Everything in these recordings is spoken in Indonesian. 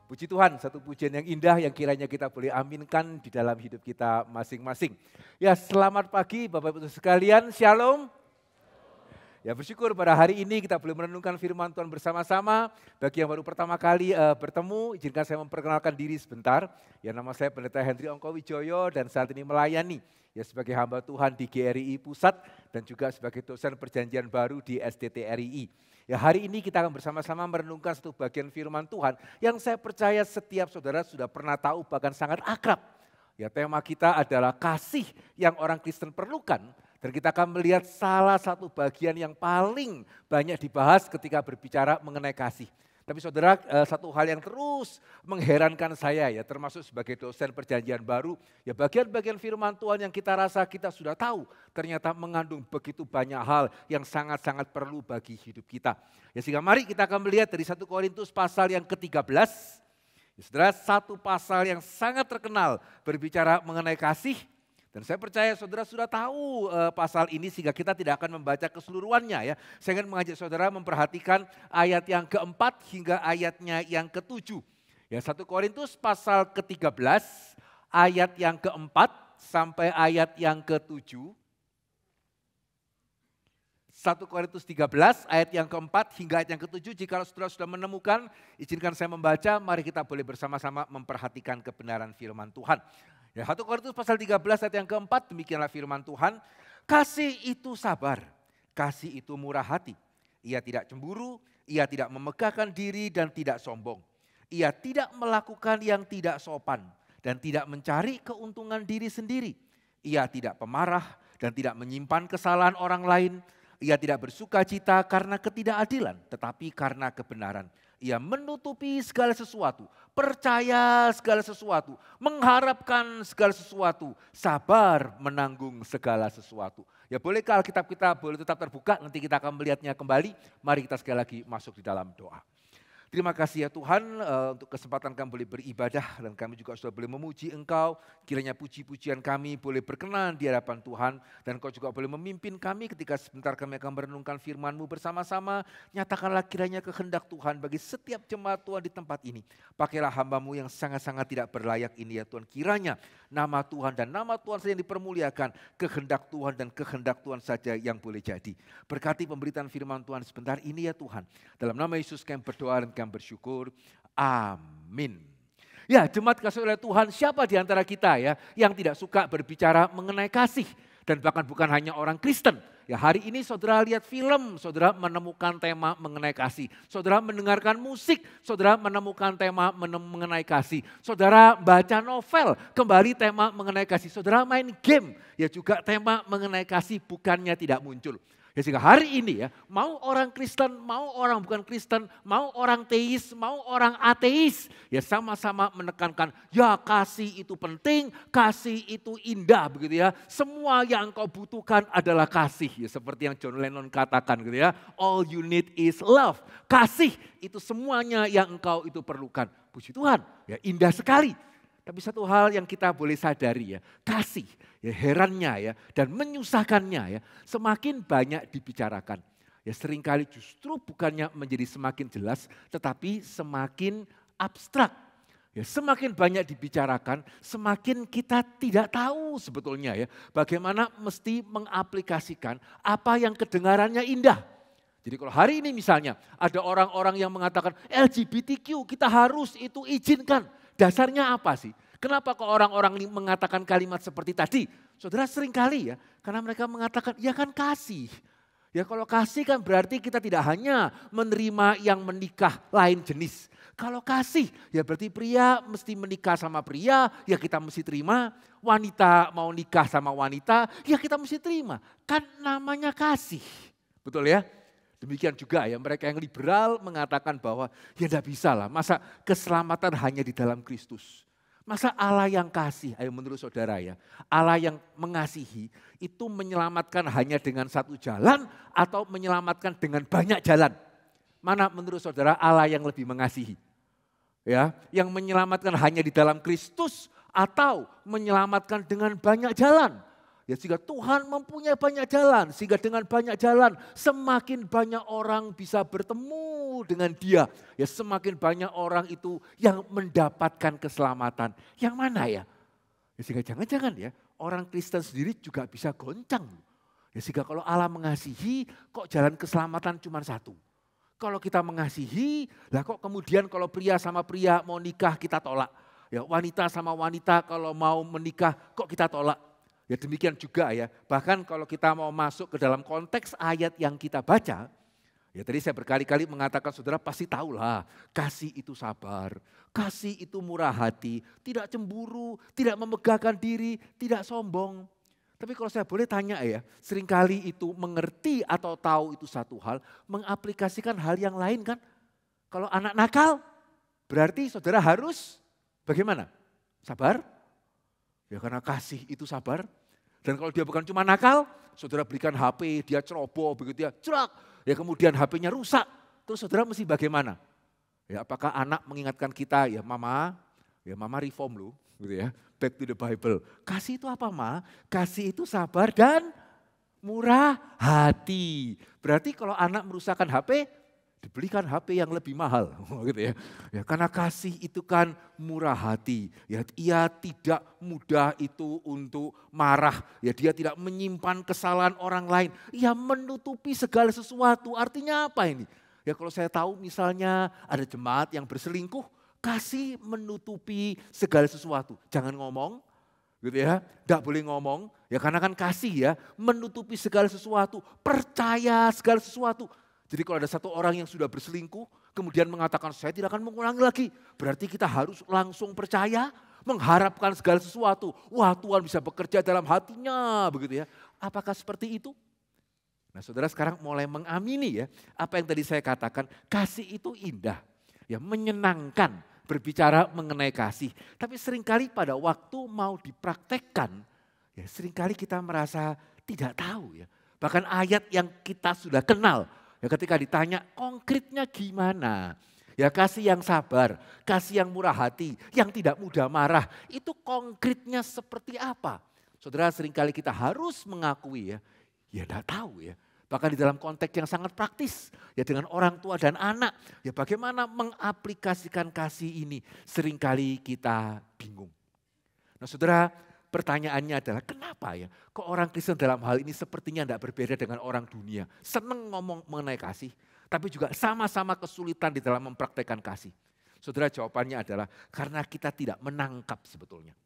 Puji Tuhan, satu pujian yang indah yang kiranya kita boleh aminkan di dalam hidup kita masing-masing. Ya, selamat pagi Bapak Ibu sekalian, Shalom. Ya, bersyukur pada hari ini kita boleh merenungkan firman Tuhan bersama-sama. Bagi yang baru pertama kali bertemu, izinkan saya memperkenalkan diri sebentar. Ya, nama saya Pendeta Hendri Ongkowijoyo dan saat ini melayani ya sebagai hamba Tuhan di GRI Pusat dan juga sebagai dosen perjanjian baru di SDT RII. Ya, hari ini kita akan bersama-sama merenungkan satu bagian firman Tuhan yang saya percaya setiap saudara sudah pernah tahu bahkan sangat akrab. Ya, tema kita adalah kasih yang orang Kristen perlukan. Dan kita akan melihat salah satu bagian yang paling banyak dibahas ketika berbicara mengenai kasih. Tapi saudara, satu hal yang terus mengherankan saya ya, termasuk sebagai dosen perjanjian baru, ya bagian-bagian firman Tuhan yang kita rasa kita sudah tahu, ternyata mengandung begitu banyak hal yang sangat-sangat perlu bagi hidup kita. Ya, sehingga mari kita akan melihat dari 1 Korintus pasal yang ke-13, ya, saudara, satu pasal yang sangat terkenal berbicara mengenai kasih. Dan saya percaya saudara sudah tahu pasal ini sehingga kita tidak akan membaca keseluruhannya ya. Saya ingin mengajak saudara memperhatikan ayat yang keempat hingga ayatnya yang ketujuh. Ya, 1 Korintus pasal ke-13 ayat yang keempat sampai ayat yang ketujuh. 1 Korintus 13 ayat yang keempat hingga ayat yang ketujuh. Jika saudara sudah menemukan, izinkan saya membaca, mari kita boleh bersama-sama memperhatikan kebenaran firman Tuhan. Ya, 1 Korintus pasal 13 ayat yang keempat, demikianlah firman Tuhan. Kasih itu sabar, kasih itu murah hati. Ia tidak cemburu, ia tidak memegahkan diri dan tidak sombong. Ia tidak melakukan yang tidak sopan dan tidak mencari keuntungan diri sendiri. Ia tidak pemarah dan tidak menyimpan kesalahan orang lain. Ia tidak bersuka cita karena ketidakadilan, tetapi karena kebenaran. Ia menutupi segala sesuatu, percaya segala sesuatu, mengharapkan segala sesuatu, sabar menanggung segala sesuatu. Ya, bolehkah Alkitab kita boleh tetap terbuka, nanti kita akan melihatnya kembali. Mari kita sekali lagi masuk di dalam doa. Terima kasih ya Tuhan untuk kesempatan kami boleh beribadah dan kami juga sudah boleh memuji Engkau. Kiranya puji-pujian kami boleh berkenan di hadapan Tuhan dan Engkau juga boleh memimpin kami ketika sebentar kami akan merenungkan firman-Mu bersama-sama. Nyatakanlah kiranya kehendak Tuhan bagi setiap jemaat Tuhan di tempat ini. Pakailah hamba-Mu yang sangat-sangat tidak berlayak ini ya Tuhan. Kiranya nama Tuhan dan nama Tuhan saja yang dipermuliakan. Kehendak Tuhan dan kehendak Tuhan saja yang boleh jadi. Berkati pemberitaan firman Tuhan sebentar ini ya Tuhan. Dalam nama Yesus kami berdoa dan kami bersyukur. Amin. Ya, jemaat kasih oleh Tuhan, siapa di antara kita ya yang tidak suka berbicara mengenai kasih? Dan bahkan bukan hanya orang Kristen. Ya, hari ini saudara lihat film, saudara menemukan tema mengenai kasih. Saudara mendengarkan musik, saudara menemukan tema mengenai kasih. Saudara baca novel, kembali tema mengenai kasih. Saudara main game, ya juga tema mengenai kasih bukannya tidak muncul. Ya, sehingga hari ini ya, mau orang Kristen, mau orang bukan Kristen, mau orang teis, mau orang ateis, ya sama-sama menekankan, ya kasih itu penting, kasih itu indah begitu ya. Semua yang engkau butuhkan adalah kasih, ya seperti yang John Lennon katakan gitu ya. All you need is love. Kasih itu semuanya yang engkau itu perlukan. Puji Tuhan, ya indah sekali. Tapi satu hal yang kita boleh sadari ya, kasih, ya herannya ya, dan menyusahkannya ya, semakin banyak dibicarakan. Ya seringkali justru bukannya menjadi semakin jelas, tetapi semakin abstrak. Ya semakin banyak dibicarakan, semakin kita tidak tahu sebetulnya ya, bagaimana mesti mengaplikasikan apa yang kedengarannya indah. Jadi kalau hari ini misalnya ada orang-orang yang mengatakan LGBTQ kita harus itu izinkan. Dasarnya apa sih? Kenapa kok orang-orang ini mengatakan kalimat seperti tadi? Saudara seringkali ya, karena mereka mengatakan ya kan kasih. Ya kalau kasih kan berarti kita tidak hanya menerima yang menikah lain jenis. Kalau kasih ya berarti pria mesti menikah sama pria, ya kita mesti terima. Wanita mau nikah sama wanita, ya kita mesti terima. Kan namanya kasih. Betul ya? Demikian juga ya mereka yang liberal mengatakan bahwa ya tidak bisa lah, masa keselamatan hanya di dalam Kristus. Masa Allah yang kasih, ayo menurut saudara ya, Allah yang mengasihi itu menyelamatkan hanya dengan satu jalan atau menyelamatkan dengan banyak jalan. Mana menurut saudara Allah yang lebih mengasihi? Ya, yang menyelamatkan hanya di dalam Kristus atau menyelamatkan dengan banyak jalan? Ya, sehingga Tuhan mempunyai banyak jalan, sehingga dengan banyak jalan semakin banyak orang bisa bertemu dengan Dia. Ya, semakin banyak orang itu yang mendapatkan keselamatan. Yang mana ya? Ya, sehingga jangan-jangan ya orang Kristen sendiri juga bisa goncang. Ya, sehingga kalau Allah mengasihi, kok jalan keselamatan cuma satu. Kalau kita mengasihi, lah kok kemudian kalau pria sama pria mau nikah kita tolak. Ya, wanita sama wanita kalau mau menikah kok kita tolak. Ya, demikian juga ya, bahkan kalau kita mau masuk ke dalam konteks ayat yang kita baca, ya tadi saya berkali-kali mengatakan saudara pasti tahulah, kasih itu sabar, kasih itu murah hati, tidak cemburu, tidak memegahkan diri, tidak sombong. Tapi kalau saya boleh tanya ya, seringkali itu mengerti atau tahu itu satu hal, mengaplikasikan hal yang lain kan. Kalau anak nakal, berarti saudara harus bagaimana? Sabar? Ya karena kasih itu sabar. Dan kalau dia bukan cuma nakal, saudara berikan HP, dia ceroboh begitu ya, cerak. Ya kemudian HP-nya rusak. Terus saudara mesti bagaimana? Ya apakah anak mengingatkan kita, ya mama reform lu gitu ya. Back to the Bible. Kasih itu apa ma? Kasih itu sabar dan murah hati. Berarti kalau anak merusakkan HP, dibelikan HP yang lebih mahal, gitu ya. Ya karena kasih itu kan murah hati. Ya, ia tidak mudah itu untuk marah. Ya, dia tidak menyimpan kesalahan orang lain. Ia menutupi segala sesuatu. Artinya apa ini? Ya kalau saya tahu misalnya ada jemaat yang berselingkuh, kasih menutupi segala sesuatu. Jangan ngomong, gitu ya. Enggak boleh ngomong. Ya karena kan kasih ya menutupi segala sesuatu, percaya segala sesuatu. Jadi kalau ada satu orang yang sudah berselingkuh, kemudian mengatakan saya tidak akan mengulangi lagi. Berarti kita harus langsung percaya, mengharapkan segala sesuatu. Wah Tuhan bisa bekerja dalam hatinya, begitu ya. Apakah seperti itu? Nah saudara sekarang mulai mengamini ya, apa yang tadi saya katakan, kasih itu indah, ya menyenangkan berbicara mengenai kasih. Tapi seringkali pada waktu mau dipraktekkan, ya seringkali kita merasa tidak tahu ya. Bahkan ayat yang kita sudah kenal, ya ketika ditanya konkretnya gimana, ya kasih yang sabar, kasih yang murah hati, yang tidak mudah marah, itu konkretnya seperti apa? Saudara seringkali kita harus mengakui ya tidak tahu ya. Bahkan di dalam konteks yang sangat praktis, ya dengan orang tua dan anak, ya bagaimana mengaplikasikan kasih ini seringkali kita bingung. Nah saudara, pertanyaannya adalah kenapa ya kok orang Kristen dalam hal ini sepertinya tidak berbeda dengan orang dunia. Senang ngomong mengenai kasih, tapi juga sama-sama kesulitan di dalam mempraktekkan kasih. Saudara jawabannya adalah karena kita tidak menangkap sebetulnya.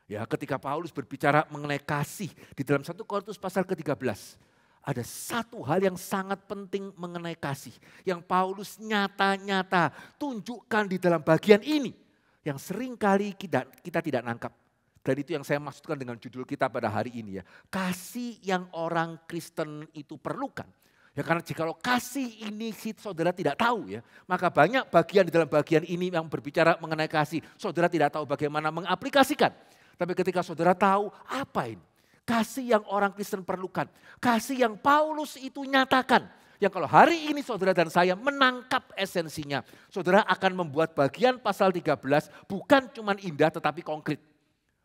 Ya ketika Paulus berbicara mengenai kasih di dalam 1 Korintus pasal ke-13. Ada satu hal yang sangat penting mengenai kasih. Yang Paulus nyata-nyata tunjukkan di dalam bagian ini. Yang seringkali kita tidak nangkap. Dan itu yang saya maksudkan dengan judul kita pada hari ini ya. Kasih yang orang Kristen itu perlukan. Ya karena jikalau kasih ini saudara tidak tahu ya. Maka banyak bagian di dalam bagian ini yang berbicara mengenai kasih. Saudara tidak tahu bagaimana mengaplikasikan. Tapi ketika saudara tahu apa ini. Kasih yang orang Kristen perlukan. Kasih yang Paulus itu nyatakan. Yang kalau hari ini saudara dan saya menangkap esensinya. Saudara akan membuat bagian pasal 13 bukan cuma indah tetapi konkret.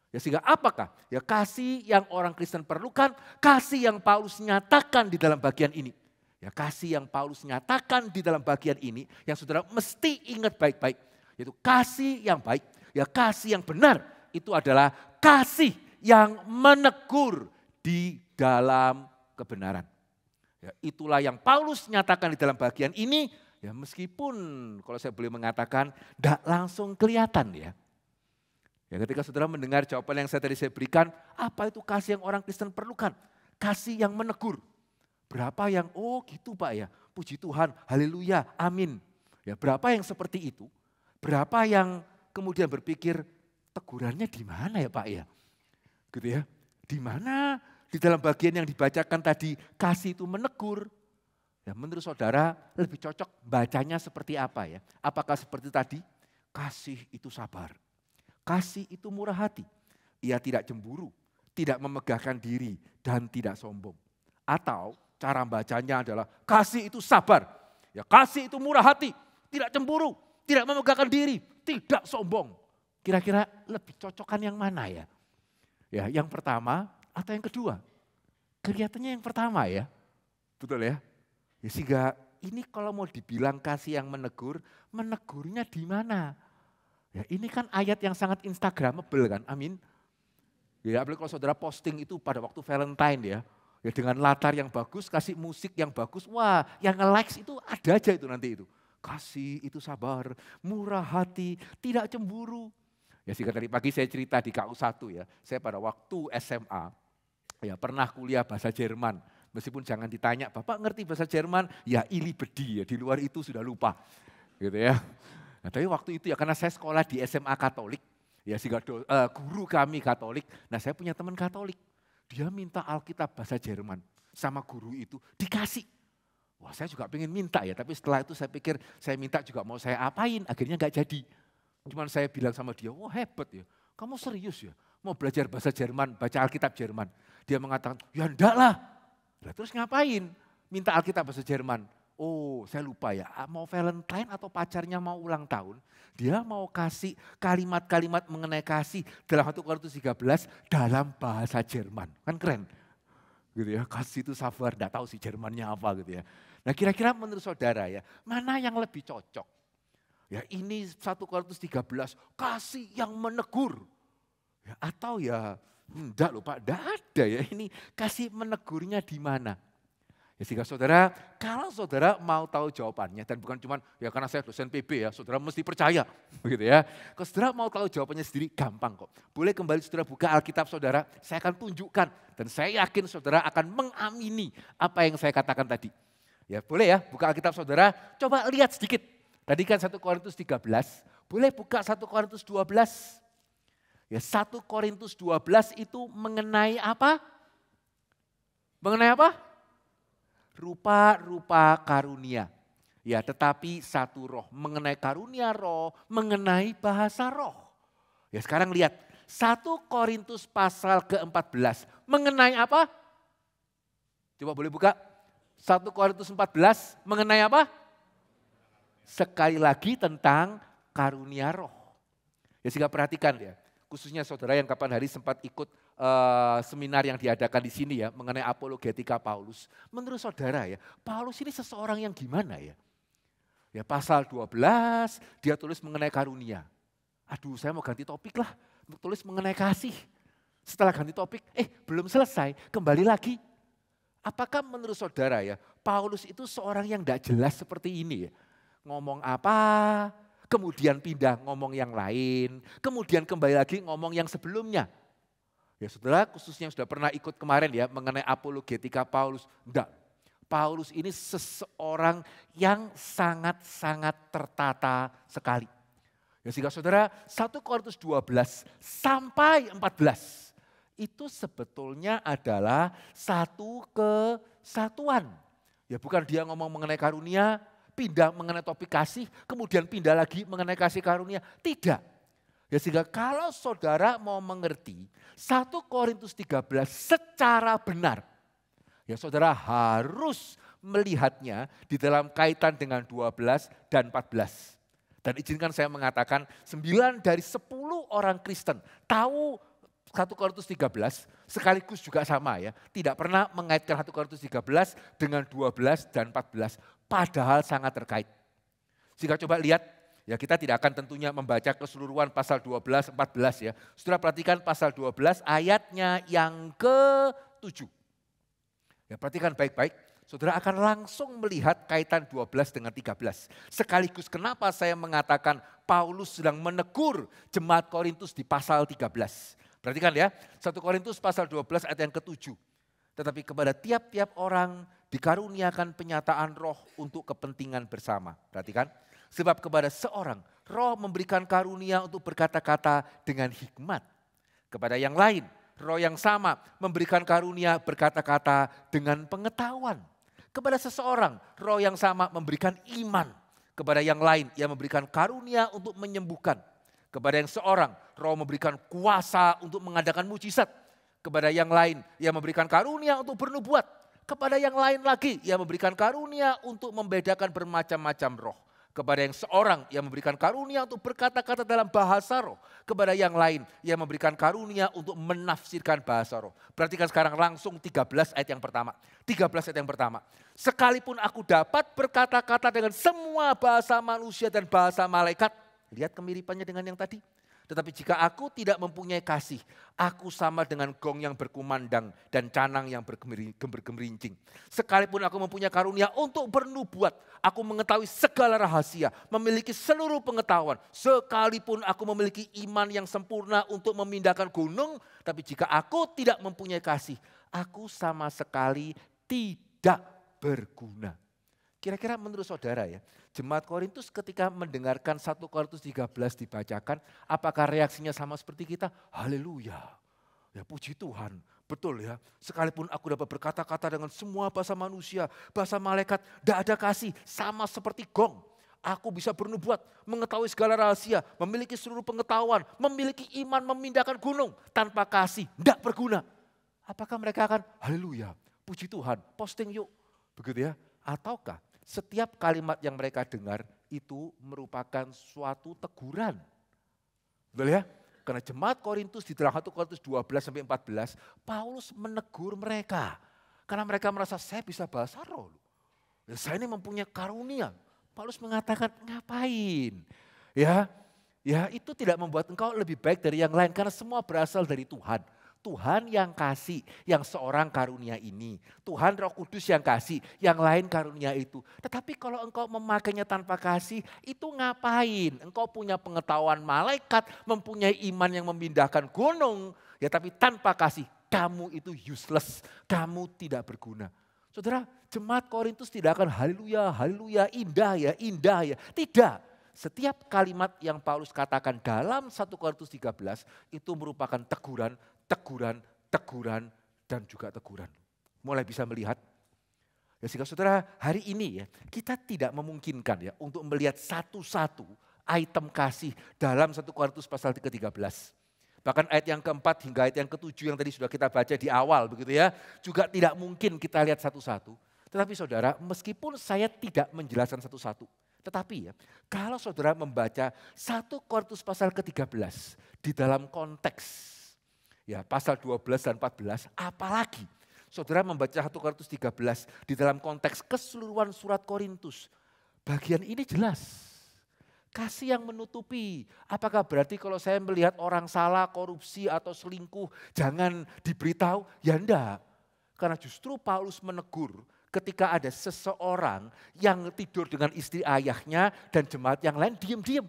Ya sehingga apakah? Ya kasih yang orang Kristen perlukan, kasih yang Paulus nyatakan di dalam bagian ini. Ya kasih yang Paulus nyatakan di dalam bagian ini yang saudara mesti ingat baik-baik. Yaitu kasih yang baik, ya kasih yang benar itu adalah kasih yang menegur di dalam kebenaran. Ya, itulah yang Paulus nyatakan di dalam bagian ini. Ya, meskipun kalau saya boleh mengatakan tidak langsung kelihatan ya. Ya, ketika saudara mendengar jawaban yang saya berikan, apa itu kasih yang orang Kristen perlukan? Kasih yang menegur. Berapa yang, oh gitu Pak ya, puji Tuhan, haleluya, amin. Ya, berapa yang seperti itu? Berapa yang kemudian berpikir, tegurannya di mana ya Pak ya? Gitu ya. Di mana di dalam bagian yang dibacakan tadi kasih itu menegur. Ya, menurut saudara lebih cocok bacanya seperti apa ya? Apakah seperti tadi? Kasih itu sabar. Kasih itu murah hati. Ia tidak cemburu, tidak memegahkan diri dan tidak sombong. Atau cara bacanya adalah kasih itu sabar. Ya, kasih itu murah hati, tidak cemburu, tidak memegahkan diri, tidak sombong. Kira-kira lebih cocokan yang mana ya? Ya, yang pertama Atau yang kedua? Kelihatannya yang pertama ya. Betul ya? Ya sehingga ini kalau mau dibilang kasih yang menegur, menegurnya di mana? Ya ini kan ayat yang sangat instagramable kan, amin. Ya apalagi kalau saudara posting itu pada waktu Valentine ya. Ya dengan latar yang bagus, kasih musik yang bagus, wah yang nge-likes itu ada aja itu nanti itu. Kasih itu sabar, murah hati, tidak cemburu. Ya sehingga tadi pagi saya cerita di KU1 ya, saya pada waktu SMA ya pernah kuliah bahasa Jerman. Meskipun jangan ditanya, Bapak ngerti bahasa Jerman? Ya ili bedi ya, di luar itu sudah lupa. Gitu ya. Nah, tapi waktu itu ya karena saya sekolah di SMA Katolik, ya sehingga guru kami Katolik. Nah saya punya teman Katolik, dia minta Alkitab bahasa Jerman sama guru itu dikasih. Wah saya juga pengen minta ya, tapi setelah itu saya pikir saya minta juga mau saya apain, akhirnya nggak jadi. Cuman saya bilang sama dia, wah hebat ya, kamu serius ya mau belajar bahasa Jerman, baca Alkitab Jerman. Dia mengatakan, ya enggak lah. Lah terus ngapain minta Alkitab bahasa Jerman? Oh saya lupa ya, mau Valentine atau pacarnya mau ulang tahun, dia mau kasih kalimat-kalimat mengenai kasih dalam 1 Korintus 13 dalam bahasa Jerman. Kan keren. Gitu ya, kasih itu sabar, enggak tahu sih Jermannya apa gitu ya. Nah kira-kira menurut saudara ya, mana yang lebih cocok? Ya ini 1 Korintus 13, kasih yang menegur. Ya, atau ya enggak loh Pak, enggak ada ya ini kasih menegurnya di mana? Ya sehingga saudara, kalau saudara mau tahu jawabannya dan bukan cuma ya karena saya dosen PB ya, saudara mesti percaya begitu ya. Kalau saudara mau tahu jawabannya sendiri gampang kok. Boleh kembali saudara buka Alkitab saudara, saya akan tunjukkan dan saya yakin saudara akan mengamini apa yang saya katakan tadi. Ya boleh ya buka Alkitab saudara, coba lihat sedikit. Tadi kan 1 Korintus 13, boleh buka 1 Korintus 12. Ya 1 Korintus 12 itu mengenai apa? Mengenai apa? Rupa-rupa karunia. Ya tetapi satu roh. Mengenai karunia roh, mengenai bahasa roh. Ya sekarang lihat. 1 Korintus pasal ke-14. Mengenai apa? Coba boleh buka. 1 Korintus 14 mengenai apa? Sekali lagi tentang karunia roh. Ya sehingga perhatikan ya. Khususnya saudara yang kapan hari sempat ikut seminar yang diadakan di sini ya mengenai apologetika Paulus. Menurut saudara ya, Paulus ini seseorang yang gimana ya? Ya pasal 12 dia tulis mengenai karunia. Aduh saya mau ganti topik lah, tulis mengenai kasih. Setelah ganti topik, belum selesai, kembali lagi. Apakah menurut saudara ya, Paulus itu seorang yang tidak jelas seperti ini ya? Ngomong apa, kemudian pindah ngomong yang lain, kemudian kembali lagi ngomong yang sebelumnya. Ya saudara khususnya yang sudah pernah ikut kemarin ya mengenai apologetika Paulus. Enggak, Paulus ini seseorang yang sangat-sangat tertata sekali. Ya sehingga saudara 1 Korintus 12 sampai 14 itu sebetulnya adalah satu kesatuan. Ya bukan dia ngomong mengenai karunia, pindah mengenai topik kasih, kemudian pindah lagi mengenai kasih karunia. Tidak. Ya sehingga kalau saudara mau mengerti 1 Korintus 13 secara benar, ya saudara harus melihatnya di dalam kaitan dengan 12 dan 14. Dan izinkan saya mengatakan 9 dari 10 orang Kristen tahu 1 Korintus 13 sekaligus juga sama ya. Tidak pernah mengaitkan 1 Korintus 13 dengan 12 dan 14. Padahal sangat terkait. Jika coba lihat, ya kita tidak akan tentunya membaca keseluruhan pasal 12, 14 ya. Saudara perhatikan pasal 12 ayatnya yang ke-7. Ya perhatikan baik-baik, saudara akan langsung melihat kaitan 12 dengan 13. Sekaligus kenapa saya mengatakan Paulus sedang menegur jemaat Korintus di pasal 13. Perhatikan ya, 1 Korintus pasal 12 ayat yang ke-7. Tetapi kepada tiap-tiap orang dikaruniakan penyataan roh untuk kepentingan bersama. Perhatikan, sebab kepada seorang roh memberikan karunia untuk berkata-kata dengan hikmat. Kepada yang lain, roh yang sama memberikan karunia berkata-kata dengan pengetahuan. Kepada seseorang, roh yang sama memberikan iman. Kepada yang lain, ia memberikan karunia untuk menyembuhkan. Kepada yang seorang, roh memberikan kuasa untuk mengadakan mujizat. Kepada yang lain, ia memberikan karunia untuk bernubuat. Kepada yang lain lagi, ia memberikan karunia untuk membedakan bermacam-macam roh. Kepada yang seorang yang memberikan karunia untuk berkata-kata dalam bahasa roh. Kepada yang lain yang memberikan karunia untuk menafsirkan bahasa roh. Perhatikan sekarang langsung 13 ayat yang pertama. 13 ayat yang pertama. Sekalipun aku dapat berkata-kata dengan semua bahasa manusia dan bahasa malaikat. Lihat kemiripannya dengan yang tadi. Tetapi jika aku tidak mempunyai kasih, aku sama dengan gong yang berkumandang dan canang yang bergemerincing. Sekalipun aku mempunyai karunia untuk bernubuat, aku mengetahui segala rahasia, memiliki seluruh pengetahuan. Sekalipun aku memiliki iman yang sempurna untuk memindahkan gunung, tapi jika aku tidak mempunyai kasih, aku sama sekali tidak berguna. Kira-kira menurut saudara ya, jemaat Korintus ketika mendengarkan 1 Korintus 13 dibacakan, apakah reaksinya sama seperti kita? Haleluya, ya puji Tuhan, betul ya. Sekalipun aku dapat berkata-kata dengan semua bahasa manusia, bahasa malaikat, tidak ada kasih, sama seperti gong. Aku bisa bernubuat, mengetahui segala rahasia, memiliki seluruh pengetahuan, memiliki iman memindahkan gunung, tanpa kasih, tidak berguna. Apakah mereka akan haleluya, puji Tuhan, posting yuk, begitu ya? Ataukah setiap kalimat yang mereka dengar itu merupakan suatu teguran. Betul ya? Karena jemaat Korintus di dalam 1 Korintus 12-14, Paulus menegur mereka. Karena mereka merasa saya bisa bahasa roh. Ya, saya ini mempunyai karunia. Paulus mengatakan ngapain? Ya itu tidak membuat engkau lebih baik dari yang lain. Karena semua berasal dari Tuhan. Tuhan yang kasih, yang seorang karunia ini. Tuhan Roh Kudus yang kasih, yang lain karunia itu. Tetapi kalau engkau memakainya tanpa kasih, itu ngapain? Engkau punya pengetahuan malaikat, mempunyai iman yang memindahkan gunung. Ya tapi tanpa kasih, kamu itu useless, kamu tidak berguna. Saudara, jemaat Korintus tidak akan haleluya, haleluya, indah ya. Tidak. Setiap kalimat yang Paulus katakan dalam 1 Korintus 13 itu merupakan teguran, dan juga teguran. Mulai bisa melihat. Ya, sehingga saudara hari ini ya kita tidak memungkinkan ya untuk melihat satu-satu item kasih dalam 1 Korintus pasal ke-13. Bahkan ayat yang keempat hingga ayat yang ketujuh yang tadi sudah kita baca di awal begitu ya. Juga tidak mungkin kita lihat satu-satu. Tetapi saudara meskipun saya tidak menjelaskan satu-satu. Tetapi ya kalau saudara membaca 1 Korintus pasal ke-13 di dalam konteks ya pasal 12 dan 14 apalagi saudara membaca 1 Korintus 13 di dalam konteks keseluruhan surat Korintus. Bagian ini jelas. Kasih yang menutupi. Apakah berarti kalau saya melihat orang salah, korupsi atau selingkuh jangan diberitahu? Ya enggak. Karena justru Paulus menegur ketika ada seseorang yang tidur dengan istri ayahnya dan jemaat yang lain diam-diam.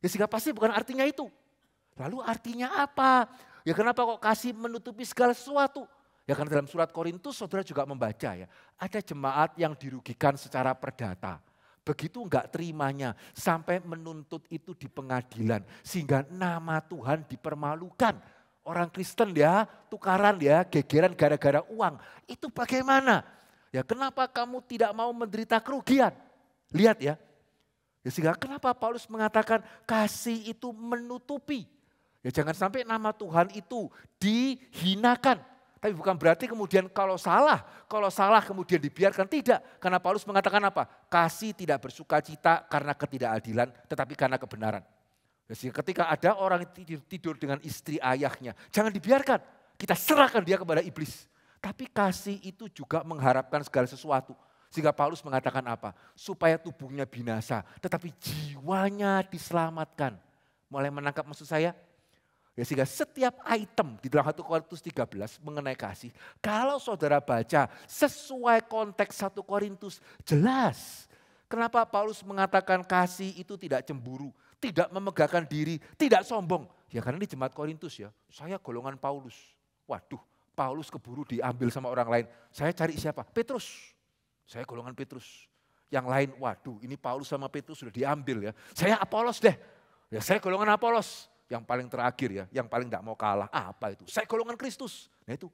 Ya sehingga pasti bukan artinya itu. Lalu artinya apa? Ya kenapa kok kasih menutupi segala sesuatu? Ya karena dalam surat Korintus saudara juga membaca ya. Ada jemaat yang dirugikan secara perdata. Begitu enggak terimanya sampai menuntut itu di pengadilan. Sehingga nama Tuhan dipermalukan. Orang Kristen ya tukaran ya gegeran gara-gara uang. Itu bagaimana? Ya kenapa kamu tidak mau menderita kerugian? Lihat ya. Ya sehingga kenapa Paulus mengatakan kasih itu menutupi. Ya jangan sampai nama Tuhan itu dihinakan. Tapi bukan berarti kemudian kalau salah kemudian dibiarkan. Tidak, karena Paulus mengatakan apa? Kasih tidak bersuka cita karena ketidakadilan, tetapi karena kebenaran. Jadi ketika ada orang tidur dengan istri ayahnya, jangan dibiarkan. Kita serahkan dia kepada iblis. Tapi kasih itu juga mengharapkan segala sesuatu. Sehingga Paulus mengatakan apa? Supaya tubuhnya binasa, tetapi jiwanya diselamatkan. Mulai menangkap maksud saya? Ya, sehingga setiap item di dalam 1 Korintus 13 mengenai kasih, kalau saudara baca sesuai konteks 1 Korintus jelas. Kenapa Paulus mengatakan kasih itu tidak cemburu, tidak memegahkan diri, tidak sombong. Ya karena ini jemaat Korintus ya, saya golongan Paulus. Waduh, Paulus keburu diambil sama orang lain. Saya cari siapa? Petrus. Saya golongan Petrus. Yang lain, waduh ini Paulus sama Petrus sudah diambil ya. Saya Apolos deh. Ya saya golongan Apolos. Yang paling terakhir ya, yang paling tidak mau kalah. Apa itu? Saya golongan Kristus. Nah itu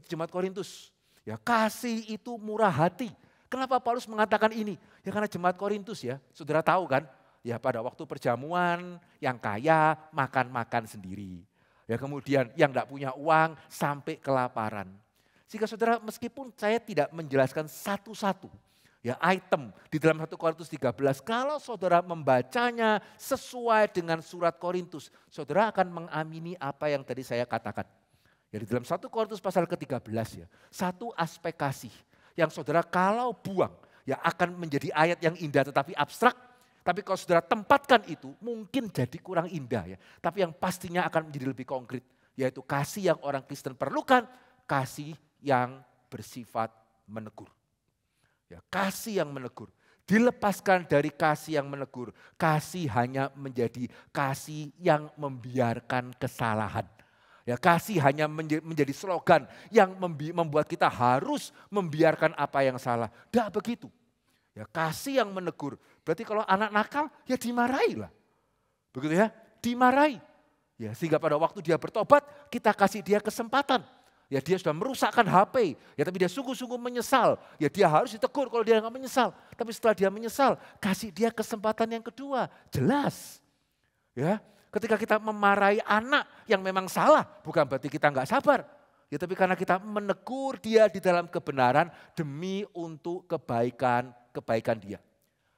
jemaat Korintus. Ya kasih itu murah hati. Kenapa Paulus mengatakan ini? Ya karena jemaat Korintus ya, saudara tahu kan? Ya pada waktu perjamuan yang kaya makan-makan sendiri. Ya kemudian yang tidak punya uang sampai kelaparan. Sehingga saudara meskipun saya tidak menjelaskan satu-satu. Ya, item di dalam 1 Korintus 13, kalau saudara membacanya sesuai dengan surat Korintus, saudara akan mengamini apa yang tadi saya katakan. Ya, di dalam 1 Korintus pasal ke-13 ya, satu aspek kasih yang saudara kalau buang ya akan menjadi ayat yang indah tetapi abstrak. Tapi kalau saudara tempatkan itu mungkin jadi kurang indah ya. Tapi yang pastinya akan menjadi lebih konkret, yaitu kasih yang orang Kristen perlukan, kasih yang bersifat menegur. Ya, kasih yang menegur. Dilepaskan dari kasih yang menegur. Kasih hanya menjadi kasih yang membiarkan kesalahan. Ya, kasih hanya menjadi slogan yang membuat kita harus membiarkan apa yang salah. Tidak begitu. Ya, kasih yang menegur. Berarti kalau anak nakal ya dimarahi lah. Begitu ya, dimarahi. Ya, sehingga pada waktu dia bertobat kita kasih dia kesempatan. Ya, dia sudah merusakkan HP, ya tapi dia sungguh-sungguh menyesal. Ya, dia harus ditegur kalau dia nggak menyesal. Tapi setelah dia menyesal, kasih dia kesempatan yang kedua. Jelas. Ya, ketika kita memarahi anak yang memang salah, bukan berarti kita nggak sabar. Ya, tapi karena kita menegur dia di dalam kebenaran demi untuk kebaikan dia.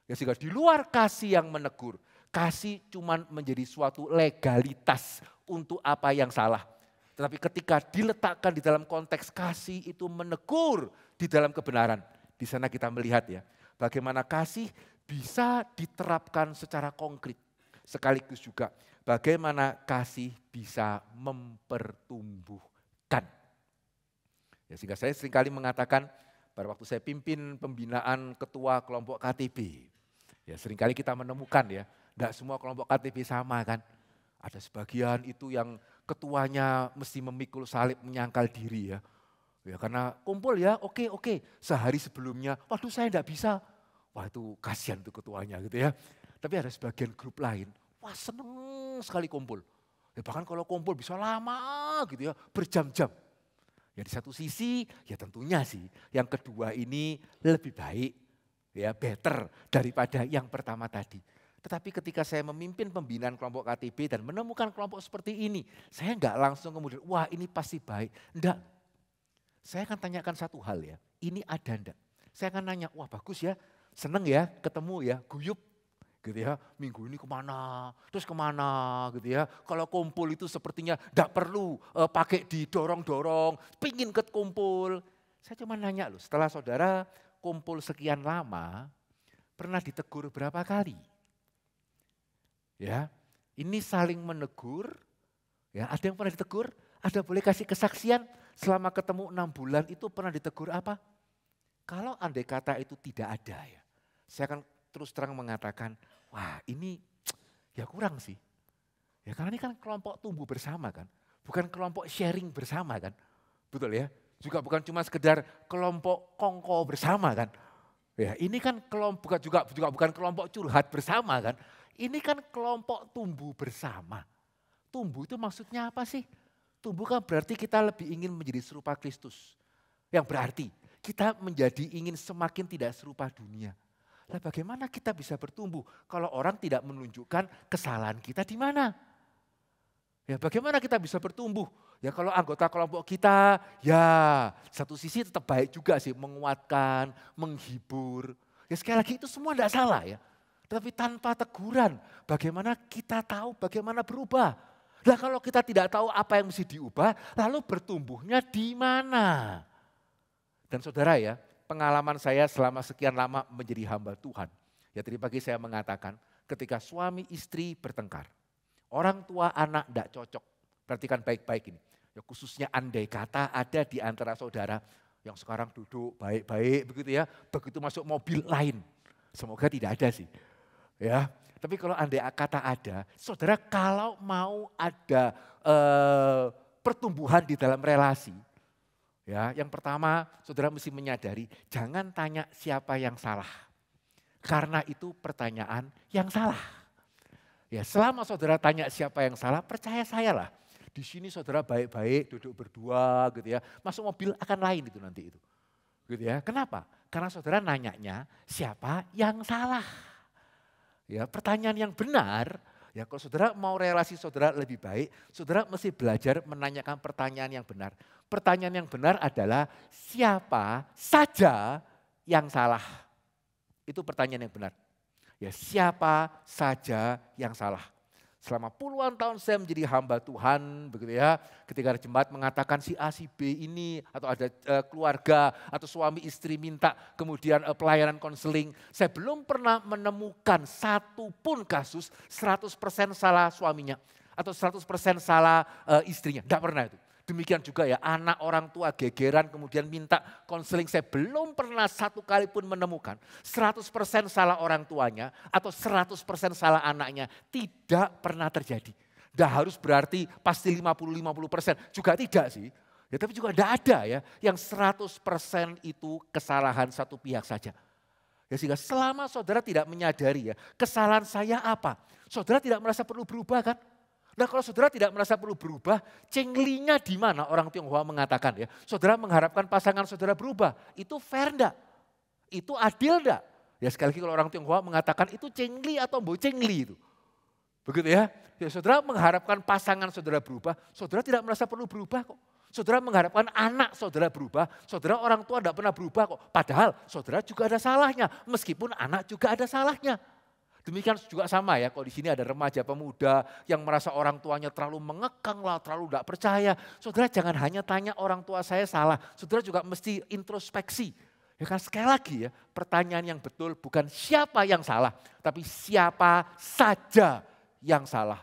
Ya, sehingga di luar kasih yang menegur, kasih cuman menjadi suatu legalitas untuk apa yang salah. Tetapi ketika diletakkan di dalam konteks kasih itu menegur di dalam kebenaran. Di sana kita melihat ya, bagaimana kasih bisa diterapkan secara konkret. Sekaligus juga bagaimana kasih bisa mempertumbuhkan. Ya, sehingga saya seringkali mengatakan pada waktu saya pimpin pembinaan ketua kelompok KTB. Ya, seringkali kita menemukan ya, enggak semua kelompok KTB sama kan. Ada sebagian itu yang ketuanya mesti memikul salib menyangkal diri ya. Ya karena kumpul ya, oke. Sehari sebelumnya, waduh saya enggak bisa. Wah itu kasihan tuh ketuanya gitu ya. Tapi ada sebagian grup lain, wah seneng sekali kumpul. Ya bahkan kalau kumpul bisa lama gitu ya, berjam-jam. Ya di satu sisi ya tentunya sih, yang kedua ini lebih baik, ya better daripada yang pertama tadi. Tetapi ketika saya memimpin pembinaan kelompok KTB dan menemukan kelompok seperti ini, saya enggak langsung kemudian, wah ini pasti baik. Enggak. Saya akan tanyakan satu hal ya, ini ada enggak? Saya akan nanya, wah bagus ya, seneng ya ketemu ya, guyup gitu ya. Minggu ini kemana, terus kemana gitu ya. Kalau kumpul itu sepertinya enggak perlu pakai didorong-dorong, pingin kumpul. Saya cuma nanya loh, setelah saudara kumpul sekian lama, pernah ditegur berapa kali? Ya, ini saling menegur. Ya, ada yang pernah ditegur, ada boleh kasih kesaksian selama ketemu 6 bulan itu pernah ditegur apa? Kalau andai kata itu tidak ada ya, saya akan terus terang mengatakan, wah ini ya kurang sih. Ya karena ini kan kelompok tumbuh bersama kan, bukan kelompok sharing bersama kan, betul ya? Juga bukan cuma sekedar kelompok kongko bersama kan. Ya, ini kan kelompok juga bukan kelompok curhat bersama kan. Ini kan kelompok tumbuh bersama. Tumbuh itu maksudnya apa sih? Tumbuh kan berarti kita lebih ingin menjadi serupa Kristus. Yang berarti kita menjadi ingin semakin tidak serupa dunia. Nah bagaimana kita bisa bertumbuh kalau orang tidak menunjukkan kesalahan kita di mana? Ya bagaimana kita bisa bertumbuh? Ya kalau anggota kelompok kita ya satu sisi tetap baik juga sih, menguatkan, menghibur. Ya sekali lagi itu semua tidak salah ya. Tetapi tanpa teguran, bagaimana kita tahu bagaimana berubah? Nah kalau kita tidak tahu apa yang mesti diubah, lalu bertumbuhnya di mana? Dan saudara ya, pengalaman saya selama sekian lama menjadi hamba Tuhan. Ya tadi pagi saya mengatakan, ketika suami istri bertengkar, orang tua anak tidak cocok, perhatikan baik-baik ini. Ya khususnya andai kata ada di antara saudara yang sekarang duduk baik-baik begitu ya, begitu masuk mobil lain. Semoga tidak ada sih. Ya, tapi kalau andai kata ada, saudara kalau mau ada pertumbuhan di dalam relasi, ya, yang pertama saudara mesti menyadari jangan tanya siapa yang salah, karena itu pertanyaan yang salah. Ya, selama saudara tanya siapa yang salah, percaya saya lah, di sini saudara baik-baik duduk berdua, gitu ya, masuk mobil akan lain itu nanti itu, gitu ya. Kenapa? Karena saudara nanyanya siapa yang salah. Ya, pertanyaan yang benar, ya kalau saudara mau relasi saudara lebih baik, saudara mesti belajar menanyakan pertanyaan yang benar. Pertanyaan yang benar adalah siapa saja yang salah. Itu pertanyaan yang benar. Ya, siapa saja yang salah? Selama puluhan tahun saya menjadi hamba Tuhan, begitu ya. Ketika ada jemaat mengatakan si A, si B ini, atau ada keluarga atau suami istri minta kemudian pelayanan konseling, saya belum pernah menemukan satu pun kasus 100% salah suaminya atau 100% salah istrinya. Tidak pernah itu. Demikian juga ya, anak orang tua gegeran kemudian minta konseling. Saya belum pernah satu kali pun menemukan 100% salah orang tuanya atau 100% salah anaknya. Tidak pernah terjadi. Tidak harus berarti pasti 50-50%. Juga tidak sih. Ya, tapi juga tidak ada ya yang 100% itu kesalahan satu pihak saja. Ya, sehingga selama saudara tidak menyadari ya kesalahan saya apa. Saudara tidak merasa perlu berubah kan? Nah, kalau saudara tidak merasa perlu berubah, cenglinya di mana orang Tionghoa mengatakan ya, saudara mengharapkan pasangan saudara berubah, itu fair enggak? Itu adil enggak? Ya, sekali lagi kalau orang Tionghoa mengatakan itu cengli atau bocengli itu. Begitu ya, ya saudara mengharapkan pasangan saudara berubah, saudara tidak merasa perlu berubah kok. Saudara mengharapkan anak saudara berubah, saudara orang tua tidak pernah berubah kok. Padahal saudara juga ada salahnya, meskipun anak juga ada salahnya. Demikian juga sama ya, kalau di sini ada remaja pemuda yang merasa orang tuanya terlalu mengekang lah, terlalu tidak percaya. Saudara jangan hanya tanya orang tua saya salah, saudara juga mesti introspeksi. Ya kan, sekali lagi ya, pertanyaan yang betul bukan siapa yang salah, tapi siapa saja yang salah.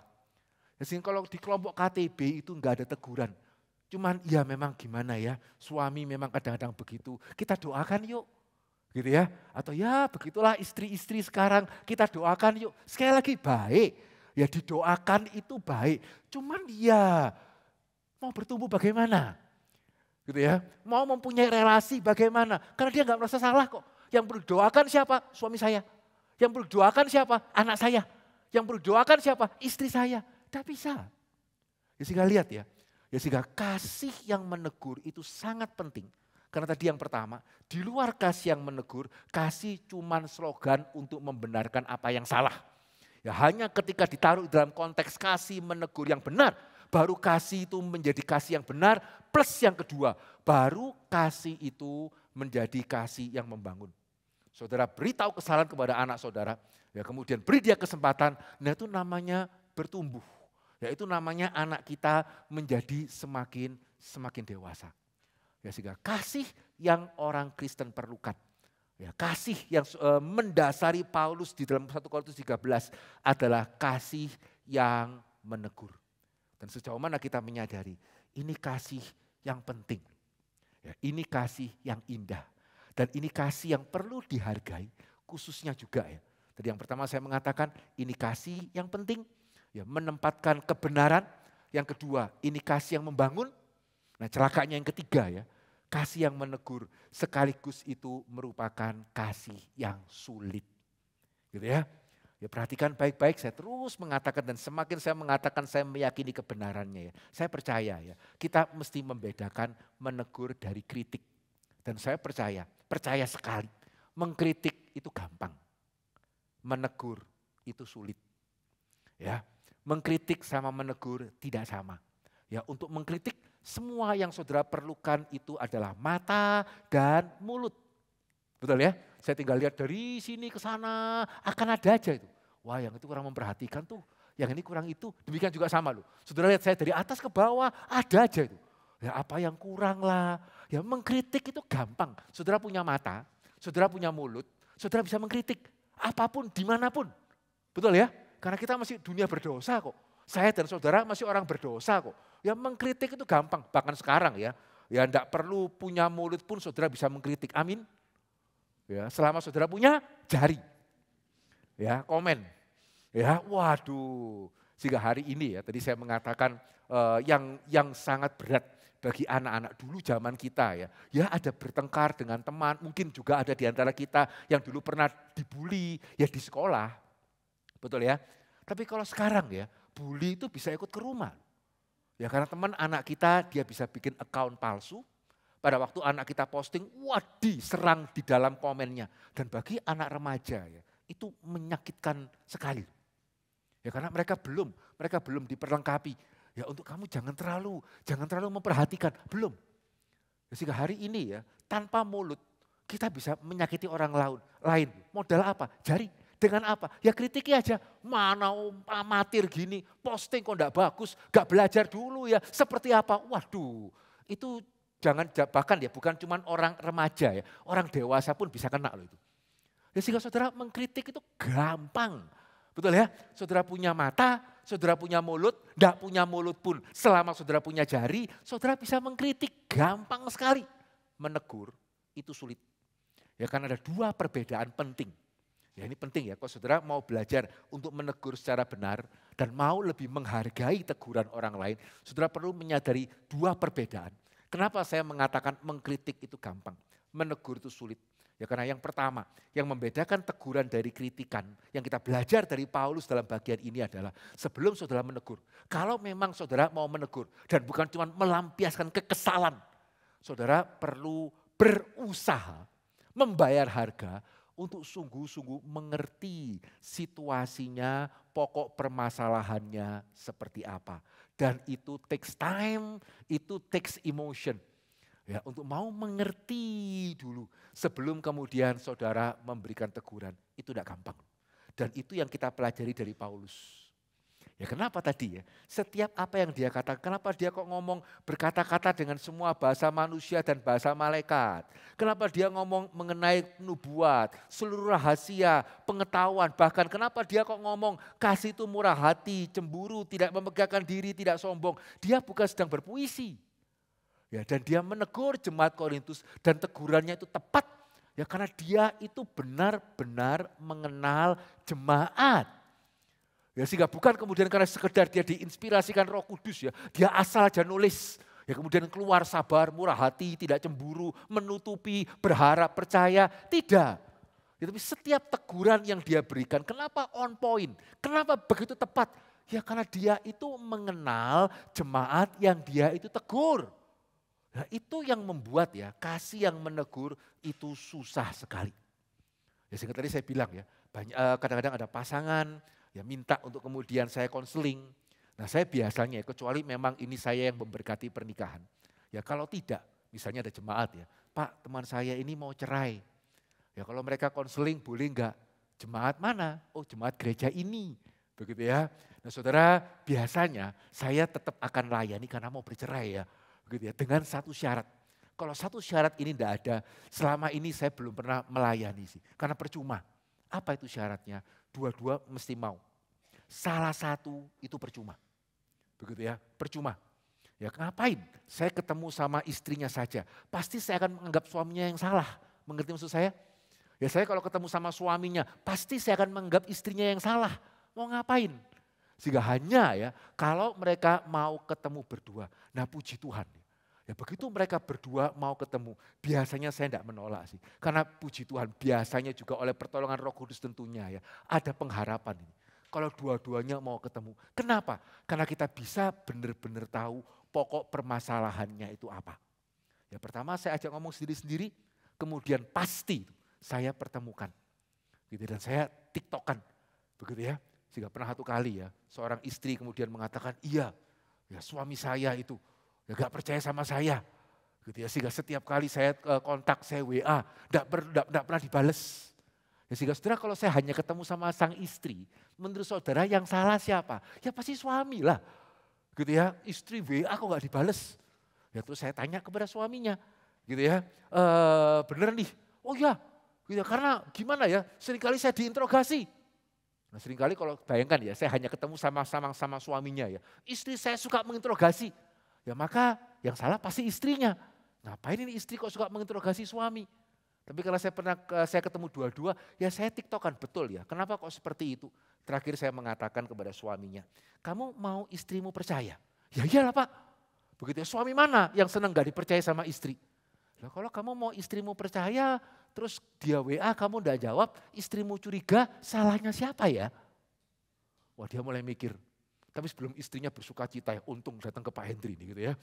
Jadi kalau di kelompok KTB itu enggak ada teguran. Cuman ya memang gimana ya, suami memang kadang-kadang begitu, kita doakan yuk. Gitu ya, atau ya begitulah istri-istri sekarang, kita doakan yuk. Sekali lagi baik, ya didoakan itu baik. Cuman ya mau bertumbuh bagaimana? Gitu ya, mau mempunyai relasi bagaimana? Karena dia nggak merasa salah kok. Yang perlu doakan siapa? Suami saya. Yang perlu doakan siapa? Anak saya. Yang perlu doakan siapa? Istri saya. Tidak bisa. Ya sehingga lihat ya, sehingga kasih yang menegur itu sangat penting. Karena tadi yang pertama, di luar kasih yang menegur, kasih cuman slogan untuk membenarkan apa yang salah. Ya hanya ketika ditaruh dalam konteks kasih menegur yang benar, baru kasih itu menjadi kasih yang benar, plus yang kedua, baru kasih itu menjadi kasih yang membangun. Saudara beritahu kesalahan kepada anak saudara, ya kemudian beri dia kesempatan, nah itu namanya bertumbuh. Ya itu namanya anak kita menjadi semakin dewasa. Ya, sehingga kasih yang orang Kristen perlukan. Ya, kasih yang mendasari Paulus di dalam 1 Korintus 13 adalah kasih yang menegur. Dan sejauh mana kita menyadari ini kasih yang penting. Ya, ini kasih yang indah. Dan ini kasih yang perlu dihargai khususnya juga ya. Tadi yang pertama saya mengatakan ini kasih yang penting. Ya, menempatkan kebenaran. Yang kedua ini kasih yang membangun. Nah celakanya yang ketiga ya, kasih yang menegur sekaligus itu merupakan kasih yang sulit. Gitu ya. Ya perhatikan baik-baik, saya terus mengatakan dan semakin saya mengatakan saya meyakini kebenarannya ya. Saya percaya ya, kita mesti membedakan menegur dari kritik. Dan saya percaya sekali, mengkritik itu gampang. Menegur itu sulit. Ya, mengkritik sama menegur tidak sama. Ya, untuk mengkritik semua yang saudara perlukan itu adalah mata dan mulut. Betul ya? Saya tinggal lihat dari sini ke sana, akan ada aja itu. Wah yang itu kurang memperhatikan tuh, yang ini kurang itu. Demikian juga sama loh. Saudara lihat saya dari atas ke bawah, ada aja itu. Ya apa yang kurang lah. Ya mengkritik itu gampang. Saudara punya mata, saudara punya mulut, saudara bisa mengkritik. Apapun, dimanapun. Betul ya? Karena kita masih dunia berdosa kok. Saya dan saudara masih orang berdosa kok. Ya mengkritik itu gampang, bahkan sekarang ya. Ya enggak perlu punya mulut pun saudara bisa mengkritik, amin. Ya selama saudara punya jari. Ya komen. Ya waduh, sehingga hari ini ya tadi saya mengatakan yang sangat berat bagi anak-anak dulu zaman kita ya. Ya ada bertengkar dengan teman, mungkin juga ada di antara kita yang dulu pernah dibully ya di sekolah. Betul ya? Tapi kalau sekarang ya, bully itu bisa ikut ke rumah. Ya karena teman anak kita dia bisa bikin account palsu. Pada waktu anak kita posting, serang di dalam komennya. Dan bagi anak remaja ya, itu menyakitkan sekali. Ya karena mereka belum diperlengkapi. Ya untuk kamu jangan terlalu memperhatikan, belum. Ya, sehingga hari ini ya, tanpa mulut kita bisa menyakiti orang lain. Modal apa? Jari. Dengan apa? Ya kritiki aja. Mana amatir gini, posting kok enggak bagus, gak belajar dulu ya. Seperti apa? Waduh, itu jangan, bahkan ya bukan cuma orang remaja ya. Orang dewasa pun bisa kena loh itu. Ya sehingga saudara mengkritik itu gampang. Betul ya? Saudara punya mata, saudara punya mulut, enggak punya mulut pun. Selama saudara punya jari, saudara bisa mengkritik. Gampang sekali. Menegur itu sulit. Ya karena ada dua perbedaan penting. Ya ini penting ya, kalau saudara mau belajar untuk menegur secara benar dan mau lebih menghargai teguran orang lain, saudara perlu menyadari dua perbedaan. Kenapa saya mengatakan mengkritik itu gampang, menegur itu sulit? Ya karena yang pertama, yang membedakan teguran dari kritikan, yang kita belajar dari Paulus dalam bagian ini adalah sebelum saudara menegur. Kalau memang saudara mau menegur dan bukan cuma melampiaskan kekesalan, saudara perlu berusaha membayar harga untuk sungguh-sungguh mengerti situasinya, pokok permasalahannya seperti apa. Dan itu takes time, itu takes emotion. Ya, untuk mau mengerti dulu sebelum kemudian saudara memberikan teguran. Itu tidak gampang. Dan itu yang kita pelajari dari Paulus. Ya kenapa tadi ya? Setiap apa yang dia katakan, kenapa dia kok ngomong berkata-kata dengan semua bahasa manusia dan bahasa malaikat? Kenapa dia ngomong mengenai nubuat, seluruh rahasia, pengetahuan, bahkan kenapa dia kok ngomong kasih itu murah hati, cemburu, tidak memegahkan diri, tidak sombong. Dia bukan sedang berpuisi. Ya, dan dia menegur jemaat Korintus dan tegurannya itu tepat. Ya karena dia itu benar-benar mengenal jemaat. Ya sehingga bukan kemudian karena sekedar dia diinspirasikan Roh Kudus ya, dia asal aja nulis. Ya kemudian keluar sabar, murah hati, tidak cemburu, menutupi, berharap, percaya, tidak. Ya, tapi setiap teguran yang dia berikan, kenapa on point? Kenapa begitu tepat? Ya karena dia itu mengenal jemaat yang dia itu tegur. Nah, itu yang membuat ya kasih yang menegur itu susah sekali. Ya sehingga tadi saya bilang ya, kadang-kadang ada pasangan, ya minta untuk kemudian saya konseling. Nah saya biasanya, kecuali memang ini saya yang memberkati pernikahan. Ya kalau tidak, misalnya ada jemaat ya, Pak teman saya ini mau cerai. Ya kalau mereka konseling boleh enggak? Jemaat mana? Oh jemaat gereja ini. Begitu ya. Nah saudara, biasanya saya tetap akan layani karena mau bercerai ya. Begitu ya, dengan satu syarat. Kalau satu syarat ini tidak ada, selama ini saya belum pernah melayani sih. Karena percuma. Apa itu syaratnya? Dua-dua mesti mau. Salah satu itu percuma. Begitu ya, percuma. Ya ngapain? Saya ketemu sama istrinya saja. Pasti saya akan menganggap suaminya yang salah. Mengerti maksud saya? Ya saya kalau ketemu sama suaminya, pasti saya akan menganggap istrinya yang salah. Mau ngapain? Sehingga hanya ya, kalau mereka mau ketemu berdua. Nah puji Tuhan. Ya begitu mereka berdua mau ketemu, biasanya saya tidak menolak sih. Karena puji Tuhan biasanya juga oleh pertolongan Roh Kudus tentunya ya, ada pengharapan ini. Kalau dua-duanya mau ketemu. Kenapa? Karena kita bisa benar-benar tahu pokok permasalahannya itu apa. Ya pertama saya ajak ngomong sendiri-sendiri, kemudian pasti saya pertemukan. Gitu, dan saya tiktokan, begitu ya. Sehingga pernah satu kali ya, seorang istri kemudian mengatakan, iya ya suami saya itu ya gak percaya sama saya. Gitu ya, sehingga setiap kali saya kontak, saya WA, gak pernah dibales. Ya, sehingga saudara kalau saya hanya ketemu sama sang istri, menurut saudara yang salah siapa? Ya pasti suami lah. Gitu ya, istri WA kok gak dibales. Ya terus saya tanya kepada suaminya, gitu ya, bener nih, oh ya, gitu, karena gimana ya, seringkali saya diinterogasi. Nah seringkali kalau bayangkan ya, saya hanya ketemu sama suaminya ya, istri saya suka menginterogasi. Ya maka yang salah pasti istrinya. Ngapain ini istri kok suka menginterogasi suami? Tapi kalau saya ketemu dua-dua, ya saya tiktokan betul ya. Kenapa kok seperti itu? Terakhir saya mengatakan kepada suaminya, kamu mau istrimu percaya? Ya iyalah Pak. Begitu ya, suami mana yang senang gak dipercaya sama istri? Nah, kalau kamu mau istrimu percaya, terus dia WA kamu gak jawab, istrimu curiga, salahnya siapa ya? Wah dia mulai mikir. Tapi sebelum istrinya bersuka cita ya, untung datang ke Pak Hendri nih gitu ya.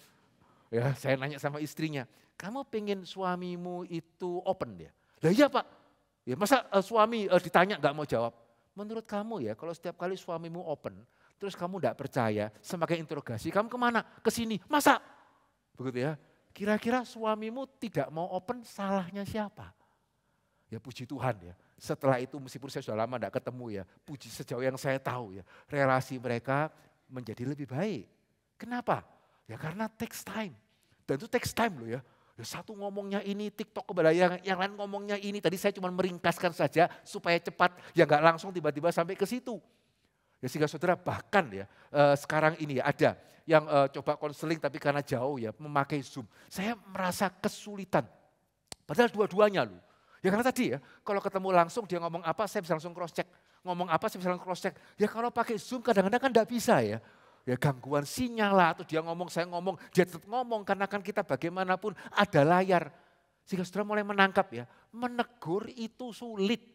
Ya saya nanya sama istrinya, kamu pengen suamimu itu open ya? Lah iya Pak, ya masa suami ditanya gak mau jawab? Menurut kamu ya kalau setiap kali suamimu open, terus kamu gak percaya, semakin interogasi, kamu kemana? Ke sini, masa? Begitu ya, kira-kira suamimu tidak mau open salahnya siapa? Ya puji Tuhan ya. Setelah itu meskipun saya sudah lama tidak ketemu ya. Puji sejauh yang saya tahu ya. Relasi mereka menjadi lebih baik. Kenapa? Ya karena takes time. Dan itu takes time loh ya. Ya satu ngomongnya ini, TikTok kepada yang lain ngomongnya ini. Tadi saya cuma meringkaskan saja supaya cepat. Ya nggak langsung tiba-tiba sampai ke situ. Ya sehingga saudara bahkan ya sekarang ini ya ada yang coba konseling tapi karena jauh ya memakai Zoom. Saya merasa kesulitan. Padahal dua-duanya loh. Ya karena tadi ya, kalau ketemu langsung dia ngomong apa, saya bisa langsung cross check. Ngomong apa, saya bisa langsung cross check. Ya kalau pakai Zoom kadang-kadang kan enggak bisa ya. Ya gangguan sinyal lah, atau dia ngomong, saya ngomong, dia tetap ngomong. Karena kan kita bagaimanapun ada layar. Sehingga saudara mulai menangkap ya, menegur itu sulit.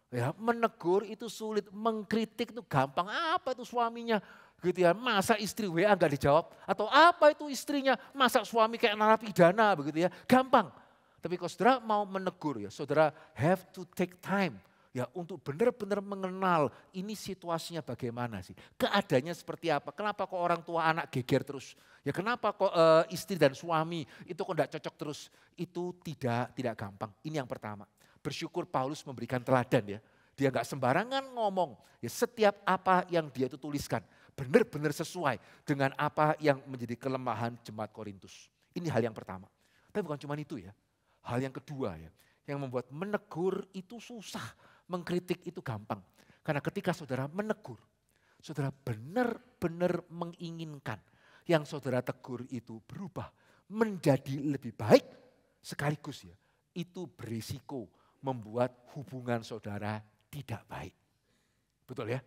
Ya, menegur itu sulit, mengkritik itu gampang. Apa itu suaminya? Gitu ya, masa istri WA enggak dijawab? Atau apa itu istrinya? Masa suami kayak narapidana begitu ya? Gampang. Tapi kalau saudara mau menegur ya, saudara have to take time ya untuk benar-benar mengenal ini situasinya bagaimana sih. Keadaannya seperti apa, kenapa kok orang tua anak geger terus. Ya kenapa kok istri dan suami itu kok tidak cocok terus. Itu tidak gampang, ini yang pertama. Bersyukur Paulus memberikan teladan ya. Dia nggak sembarangan ngomong, ya setiap apa yang dia itu tuliskan benar-benar sesuai dengan apa yang menjadi kelemahan jemaat Korintus. Ini hal yang pertama. Tapi bukan cuma itu ya. Hal yang kedua ya, yang membuat menegur itu susah, mengkritik itu gampang. Karena ketika saudara menegur, saudara benar-benar menginginkan yang saudara tegur itu berubah menjadi lebih baik sekaligus ya. Itu berisiko membuat hubungan saudara tidak baik. Betul ya?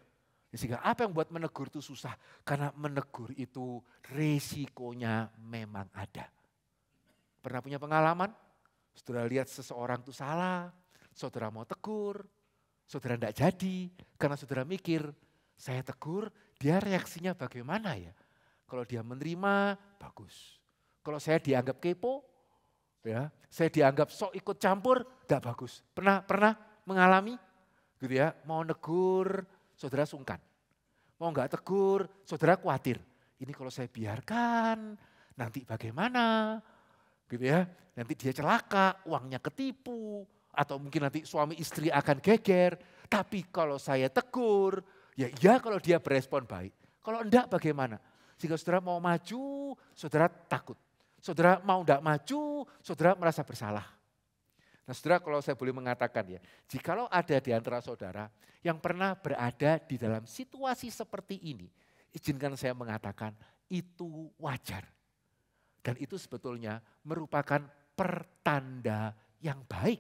Sehingga apa yang membuat menegur itu susah? Karena menegur itu resikonya memang ada. Pernah punya pengalaman? Saudara lihat seseorang itu salah, saudara mau tegur, saudara tidak jadi. Karena saudara mikir, saya tegur, dia reaksinya bagaimana ya? Kalau dia menerima, bagus. Kalau saya dianggap kepo, ya, saya dianggap sok ikut campur, tidak bagus. Pernah mengalami? Gitu ya, mau negur, saudara sungkan. Mau enggak tegur, saudara khawatir. Ini kalau saya biarkan, nanti bagaimana? Gitu ya, nanti dia celaka, uangnya ketipu, atau mungkin nanti suami istri akan geger. Tapi kalau saya tegur, ya iya kalau dia berespon baik. Kalau enggak bagaimana? Jika saudara mau maju, saudara takut. Saudara mau enggak maju, saudara merasa bersalah. Nah saudara kalau saya boleh mengatakan ya, jikalau ada di antara saudara yang pernah berada di dalam situasi seperti ini, izinkan saya mengatakan itu wajar. Dan itu sebetulnya merupakan pertanda yang baik.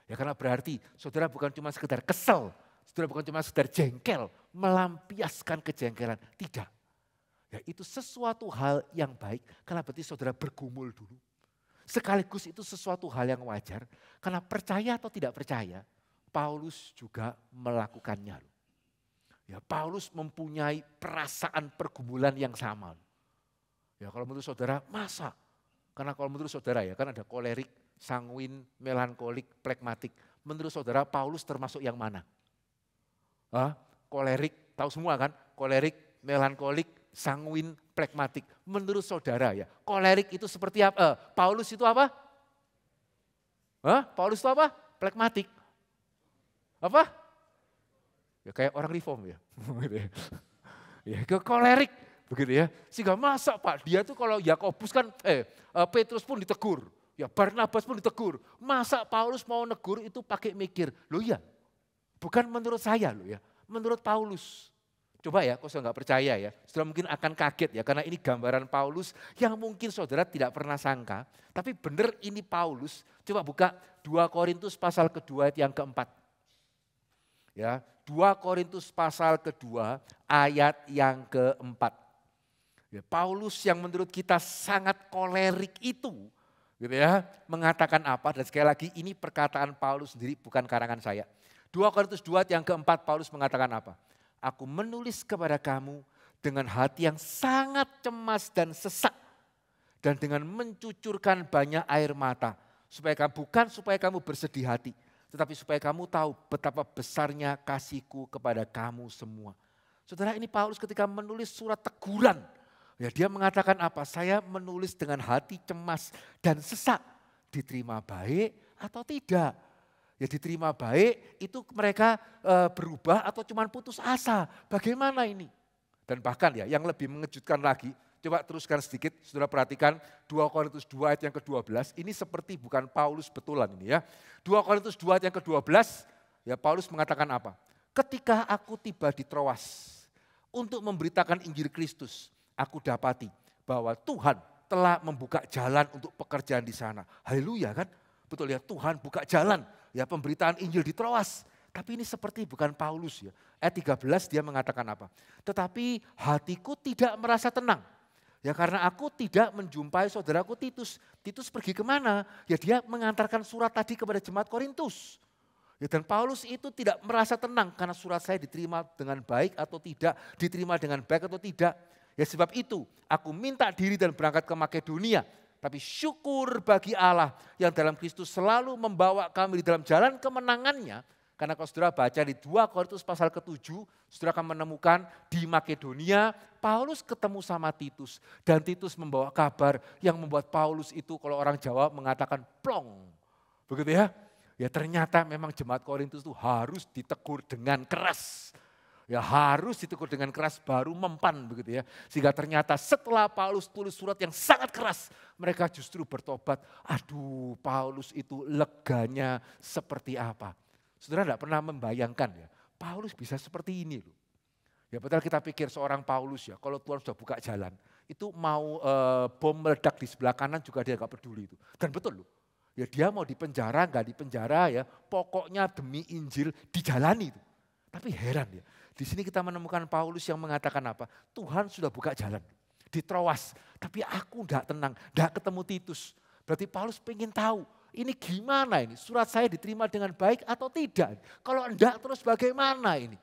Ya karena berarti saudara bukan cuma sekedar kesel, saudara bukan cuma sekedar jengkel, melampiaskan kejengkelan. Tidak. Ya itu sesuatu hal yang baik karena berarti saudara bergumul dulu. Sekaligus itu sesuatu hal yang wajar karena percaya atau tidak percaya, Paulus juga melakukannya. Ya Paulus mempunyai perasaan pergumulan yang sama. Ya kalau menurut saudara masa? Karena kalau menurut saudara ya kan ada kolerik, sanguin, melankolik, plekmatik. Menurut saudara Paulus termasuk yang mana? Kolerik, tahu semua kan? Kolerik, melankolik, sanguin, plekmatik. Menurut saudara ya, kolerik itu seperti apa? Paulus itu apa? Paulus itu apa? Plekmatik. Apa? Ya kayak orang reform ya. Ya ke kolerik. Begitu ya, sehingga masa Pak, dia tuh kalau Yakobus kan, Petrus pun ditegur, ya Barnabas pun ditegur. Masa Paulus mau negur itu pakai mikir, loh ya, bukan menurut saya loh ya, menurut Paulus. Coba ya, kalau saudara nggak percaya ya, saudara mungkin akan kaget ya, karena ini gambaran Paulus yang mungkin saudara tidak pernah sangka. Tapi benar ini Paulus, coba buka 2 Korintus pasal kedua ayat yang keempat. Ya, 2 Korintus pasal kedua ayat yang keempat. Ya, Paulus yang menurut kita sangat kolerik itu, gitu ya, mengatakan apa? Dan sekali lagi ini perkataan Paulus sendiri, bukan karangan saya. 2 Korintus 2 yang keempat Paulus mengatakan apa? Aku menulis kepada kamu dengan hati yang sangat cemas dan sesak dan dengan mencucurkan banyak air mata, bukan supaya kamu bersedih hati, tetapi supaya kamu tahu betapa besarnya kasihku kepada kamu semua. Saudara, ini Paulus ketika menulis surat teguran. Ya, dia mengatakan apa? Saya menulis dengan hati cemas dan sesak. Diterima baik atau tidak? Ya diterima baik, itu mereka berubah atau cuma putus asa. Bagaimana ini? Dan bahkan ya yang lebih mengejutkan lagi, coba teruskan sedikit, saudara perhatikan 2 Korintus 2 ayat yang ke-12, ini seperti bukan Paulus betulan ini ya. 2 Korintus 2 ayat yang ke-12, ya Paulus mengatakan apa? Ketika aku tiba di Troas untuk memberitakan Injil Kristus, aku dapati bahwa Tuhan telah membuka jalan untuk pekerjaan di sana. Haleluya kan? Betul ya, Tuhan buka jalan. Ya pemberitaan Injil di Troas. Tapi ini seperti bukan Paulus ya. Ayat 13 dia mengatakan apa? Tetapi hatiku tidak merasa tenang. Ya karena aku tidak menjumpai saudaraku Titus. Titus pergi kemana? Ya dia mengantarkan surat tadi kepada jemaat Korintus. Ya, dan Paulus itu tidak merasa tenang karena surat saya diterima dengan baik atau tidak. Diterima dengan baik atau tidak. Ya sebab itu aku minta diri dan berangkat ke Makedonia. Tapi syukur bagi Allah yang dalam Kristus selalu membawa kami di dalam jalan kemenangannya. Karena kalau saudara baca di 2 Korintus pasal ke-7, saudara akan menemukan di Makedonia, Paulus ketemu sama Titus. Dan Titus membawa kabar yang membuat Paulus itu kalau orang Jawa mengatakan plong. Begitu ya. Ya ternyata memang jemaat Korintus itu harus ditegur dengan keras. Ya harus ditegur dengan keras baru mempan begitu ya. Sehingga ternyata setelah Paulus tulis surat yang sangat keras, mereka justru bertobat. Aduh Paulus itu leganya seperti apa. Saudara tidak pernah membayangkan ya, Paulus bisa seperti ini loh. Ya betul kita pikir seorang Paulus ya, kalau Tuhan sudah buka jalan, itu mau bom meledak di sebelah kanan juga dia gak peduli itu. Dan betul loh, ya dia mau dipenjara gak dipenjara ya, pokoknya demi Injil dijalani itu. Tapi heran ya, di sini kita menemukan Paulus yang mengatakan apa? Tuhan sudah buka jalan di Troas, tapi aku tidak tenang, tidak ketemu Titus. Berarti Paulus pengen tahu, ini gimana ini? Surat saya diterima dengan baik atau tidak? Kalau enggak terus bagaimana ini?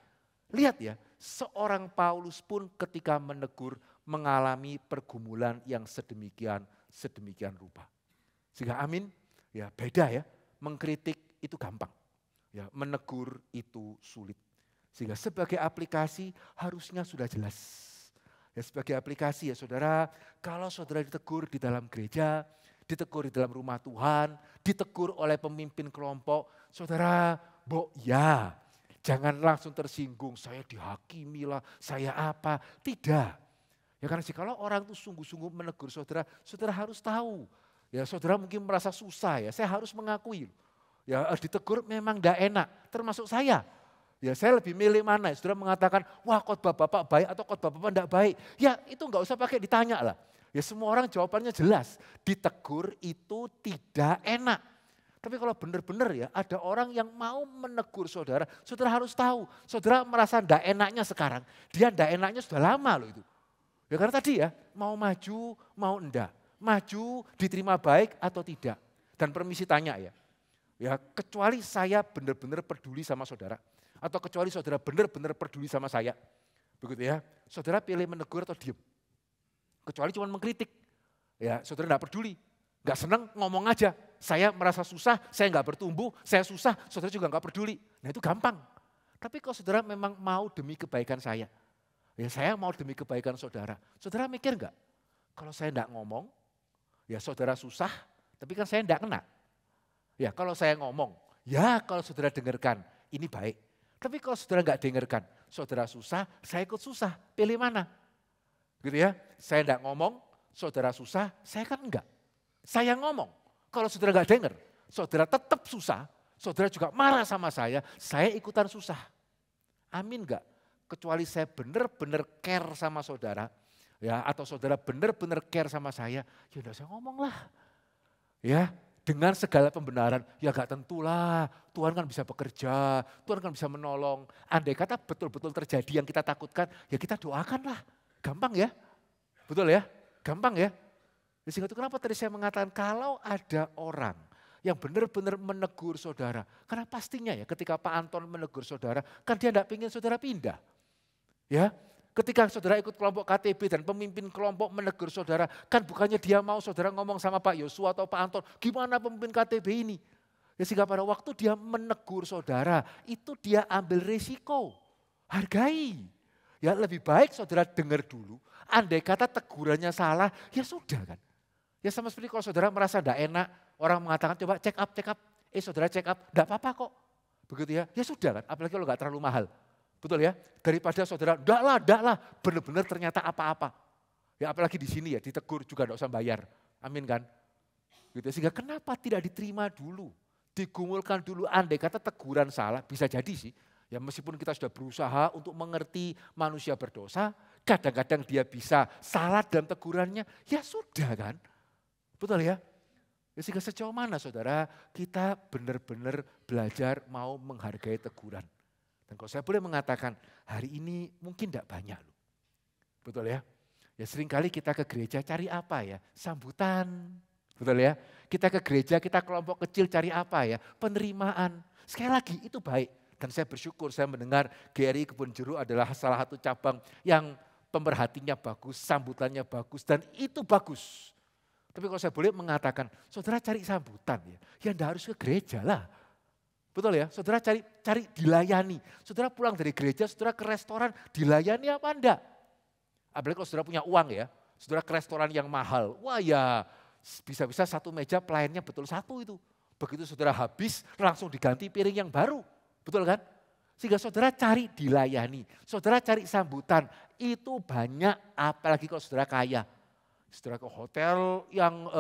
Lihat ya, seorang Paulus pun ketika menegur mengalami pergumulan yang sedemikian rupa. Sehingga amin, ya beda ya, mengkritik itu gampang, ya menegur itu sulit. Sehingga sebagai aplikasi harusnya sudah jelas. Ya sebagai aplikasi ya saudara, kalau saudara ditegur di dalam gereja, ditegur di dalam rumah Tuhan, ditegur oleh pemimpin kelompok, saudara, ya jangan langsung tersinggung, saya dihakimi lah, saya apa, tidak. Ya karena kalau orang itu sungguh-sungguh menegur saudara, saudara harus tahu. Ya saudara mungkin merasa susah ya, saya harus mengakui. Ya ditegur memang tidak enak, termasuk saya. Ya saya lebih milih mana, saudara mengatakan, wah khotbah Bapak baik atau khotbah Bapak tidak baik. Ya itu enggak usah pakai ditanya lah. Ya semua orang jawabannya jelas, ditegur itu tidak enak. Tapi kalau benar-benar ya ada orang yang mau menegur saudara, saudara harus tahu. Saudara merasa tidak enaknya sekarang, dia tidak enaknya sudah lama loh itu. Ya karena tadi ya, mau maju, mau enggak. Maju diterima baik atau tidak. Dan permisi tanya ya, kecuali saya benar-benar peduli sama saudara. Atau kecuali saudara benar-benar peduli sama saya. Begitu ya, saudara pilih menegur atau diam. Kecuali cuma mengkritik. Ya saudara enggak peduli, enggak senang ngomong aja. Saya merasa susah, saya enggak bertumbuh, saya susah, saudara juga enggak peduli. Nah itu gampang. Tapi kalau saudara memang mau demi kebaikan saya, ya saya mau demi kebaikan saudara. Saudara mikir enggak? Kalau saya enggak ngomong, ya saudara susah, tapi kan saya enggak kena. Ya kalau saya ngomong, ya kalau saudara dengarkan, ini baik. Tapi kalau saudara enggak dengarkan, saudara susah, saya ikut susah, pilih mana? Gitu ya, saya enggak ngomong, saudara susah, saya kan enggak. Saya ngomong, kalau saudara enggak dengar, saudara tetap susah, saudara juga marah sama saya ikutan susah. Amin enggak? Kecuali saya benar-benar care sama saudara, ya atau saudara benar-benar care sama saya, ya udah saya ngomong lah. Ya, dengan segala pembenaran, ya gak tentulah, Tuhan kan bisa bekerja, Tuhan kan bisa menolong. Andai kata betul-betul terjadi yang kita takutkan, ya kita doakanlah. Gampang ya, betul ya, gampang ya. Sehingga itu kenapa tadi saya mengatakan kalau ada orang yang benar-benar menegur saudara. Karena pastinya ya ketika Pak Anton menegur saudara, kan dia tidak ingin saudara pindah. Ya, ketika saudara ikut kelompok KTB dan pemimpin kelompok menegur saudara, kan bukannya dia mau saudara ngomong sama Pak Yosua atau Pak Anton, gimana pemimpin KTB ini? Ya sehingga pada waktu dia menegur saudara, itu dia ambil risiko, hargai. Ya lebih baik saudara dengar dulu, andai kata tegurannya salah, ya sudah kan. Ya sama seperti kalau saudara merasa tidak enak, orang mengatakan coba check up, Saudara check up, enggak apa-apa kok. Begitu ya, ya sudah kan, apalagi kalau enggak terlalu mahal. Betul ya, daripada saudara, enggak lah, benar-benar ternyata apa-apa. Ya apalagi di sini ya, ditegur juga enggak usah bayar. Amin kan. Gitu. Sehingga kenapa tidak diterima dulu, digumulkan dulu, andai kata teguran salah, bisa jadi sih. Ya meskipun kita sudah berusaha untuk mengerti manusia berdosa, kadang-kadang dia bisa salah dalam tegurannya, ya sudah kan. Betul ya? Ya sehingga sejauh mana saudara kita benar-benar belajar mau menghargai teguran. Dan kalau saya boleh mengatakan, hari ini mungkin tidak banyak loh. Betul ya? Ya seringkali kita ke gereja cari apa ya? Sambutan. Betul ya? Kita ke gereja, kita kelompok kecil cari apa ya? Penerimaan. Sekali lagi itu baik. Dan saya bersyukur saya mendengar GRI Kebun Jeruk adalah salah satu cabang yang pemerhatinya bagus, sambutannya bagus, dan itu bagus. Tapi kalau saya boleh mengatakan, saudara cari sambutan ya enggak harus ke gereja lah. Betul ya, saudara cari dilayani. Saudara pulang dari gereja, saudara ke restoran, dilayani apa enggak? Apalagi kalau saudara punya uang ya, saudara ke restoran yang mahal. Wah ya, bisa-bisa satu meja pelayannya betul satu itu. Begitu saudara habis, langsung diganti piring yang baru. Betul kan? Sehingga saudara cari dilayani, saudara cari sambutan, itu banyak apalagi kalau saudara kaya. Saudara ke hotel yang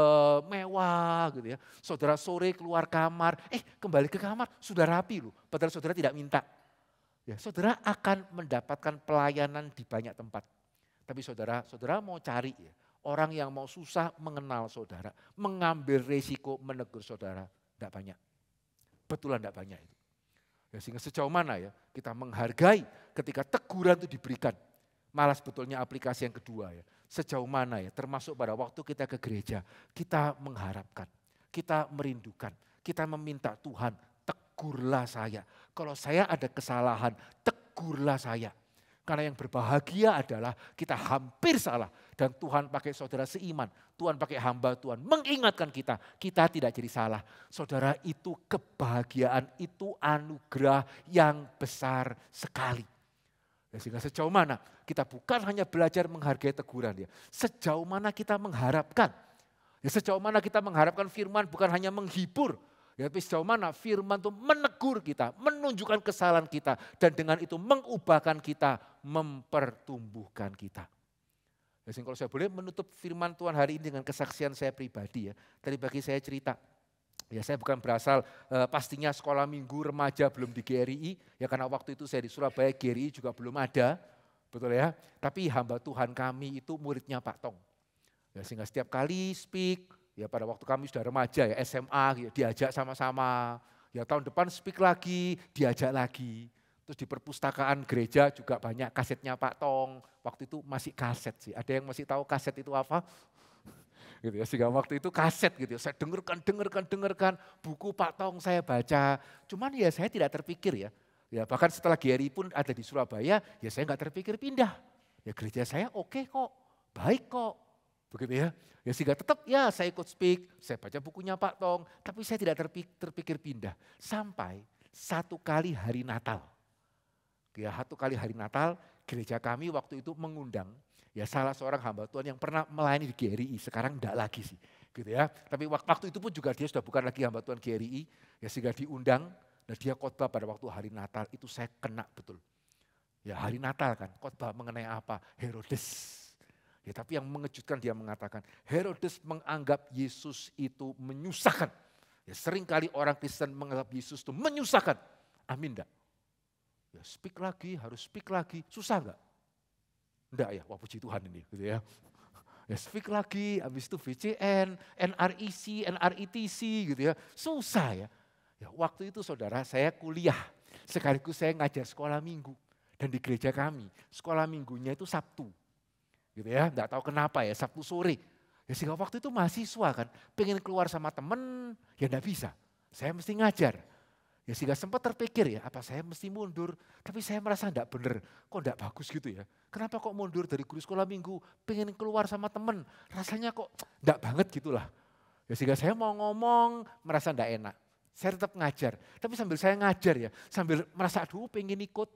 mewah gitu ya, saudara sore keluar kamar, kembali ke kamar sudah rapi loh, padahal saudara tidak minta. Ya, saudara akan mendapatkan pelayanan di banyak tempat. Tapi saudara mau cari ya, orang yang mau susah mengenal saudara, mengambil resiko menegur saudara, tidak banyak. Betulan tidak banyak itu. Ya, sehingga sejauh mana ya kita menghargai ketika teguran itu diberikan. Malah sebetulnya aplikasi yang kedua ya. Sejauh mana ya termasuk pada waktu kita ke gereja. Kita mengharapkan, kita merindukan, kita meminta Tuhan tegurlah saya. Kalau saya ada kesalahan tegurlah saya. Karena yang berbahagia adalah kita hampir salah. Dan Tuhan pakai saudara seiman, Tuhan pakai hamba Tuhan mengingatkan kita tidak jadi salah. Saudara itu kebahagiaan, itu anugerah yang besar sekali. Ya, sehingga sejauh mana kita bukan hanya belajar menghargai teguran ya. Sejauh mana kita mengharapkan. Ya, sejauh mana kita mengharapkan firman bukan hanya menghibur. Ya, tapi sejauh mana firman itu menegur kita, menunjukkan kesalahan kita. Dan dengan itu mengubahkan kita, mempertumbuhkan kita. Ya, kalau saya boleh menutup firman Tuhan hari ini dengan kesaksian saya pribadi ya. Tadi bagi saya cerita. Ya saya bukan berasal pastinya sekolah minggu remaja belum di GRI. Ya karena waktu itu saya di Surabaya, GRI juga belum ada. Betul ya. Tapi hamba Tuhan kami itu muridnya Pak Tong. Ya, sehingga setiap kali speak, ya pada waktu kami sudah remaja ya SMA, ya, diajak sama-sama. Ya tahun depan speak lagi, diajak lagi. Terus di perpustakaan gereja juga banyak kasetnya Pak Tong. Waktu itu masih kaset sih. Ada yang masih tahu kaset itu apa? Gitu ya, sehingga waktu itu kaset gitu ya, saya dengarkan, buku Pak Tong saya baca. Cuman ya saya tidak terpikir ya. Ya bahkan setelah GRI pun ada di Surabaya, ya saya nggak terpikir pindah. Ya gereja saya oke kok, baik kok. Begitu ya. Ya sehingga tetap ya saya ikut speak, saya baca bukunya Pak Tong, tapi saya tidak terpikir pindah. Sampai satu kali hari Natal. Ya satu kali hari Natal, gereja kami waktu itu mengundang ya salah seorang hamba Tuhan yang pernah melayani di GRI, sekarang enggak lagi sih. Gitu ya. Tapi waktu itu pun juga dia sudah bukan lagi hamba Tuhan GRI, ya sehingga diundang dan dia khotbah pada waktu hari Natal itu saya kena betul. Ya hari Natal kan, khotbah mengenai apa? Herodes. Ya tapi yang mengejutkan dia mengatakan, Herodes menganggap Yesus itu menyusahkan. Ya seringkali orang Kristen menganggap Yesus itu menyusahkan. Amin enggak? Ya speak lagi, harus speak lagi, susah enggak? Enggak ya, wah puji Tuhan ini gitu ya. Ya speak lagi, habis itu VCN, NRIC, NRITC gitu ya. Susah ya. Ya waktu itu saudara saya kuliah, sekaligus saya ngajar sekolah minggu. Dan di gereja kami, sekolah minggunya itu Sabtu. Gitu ya, enggak tahu kenapa ya, Sabtu sore. Ya sehingga waktu itu mahasiswa kan, pengen keluar sama temen, ya enggak bisa. Saya mesti ngajar. Ya sehingga sempat terpikir ya, apa saya mesti mundur, tapi saya merasa enggak benar, kok enggak bagus gitu ya. Kenapa kok mundur dari guru sekolah minggu, pengen keluar sama temen, rasanya kok enggak banget gitulah. Ya sehingga saya mau ngomong, merasa enggak enak. Saya tetap ngajar, tapi sambil saya ngajar ya, sambil merasa aduh pengen ikut,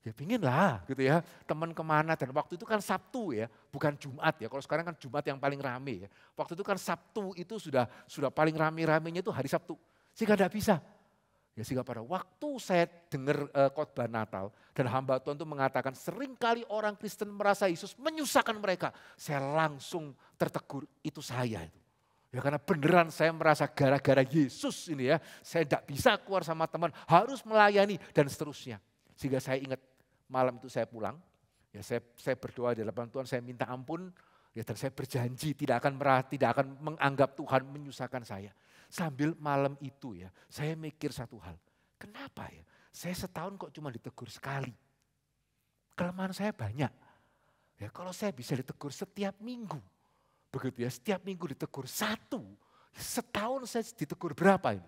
ya pengen lah gitu ya. Teman kemana, dan waktu itu kan Sabtu ya, bukan Jumat ya. Kalau sekarang kan Jumat yang paling rame ya. Waktu itu kan Sabtu itu sudah paling rame-ramenya itu hari Sabtu. Sehingga tidak bisa. Ya, sehingga pada waktu saya dengar khotbah Natal dan hamba Tuhan itu mengatakan seringkali orang Kristen merasa Yesus menyusahkan mereka. Saya langsung tertegur, itu saya itu. Ya karena beneran saya merasa gara-gara Yesus ini ya, saya tidak bisa keluar sama teman, harus melayani dan seterusnya. Sehingga saya ingat malam itu saya pulang, ya saya berdoa di hadapan Tuhan, saya minta ampun, ya dan saya berjanji tidak akan menganggap Tuhan menyusahkan saya. Sambil malam itu ya, saya mikir satu hal. Kenapa ya? Saya setahun kok cuma ditegur sekali. Kelemahan saya banyak. Ya kalau saya bisa ditegur setiap minggu. Begitu ya, setiap minggu ditegur satu. Setahun saya ditegur berapa ini?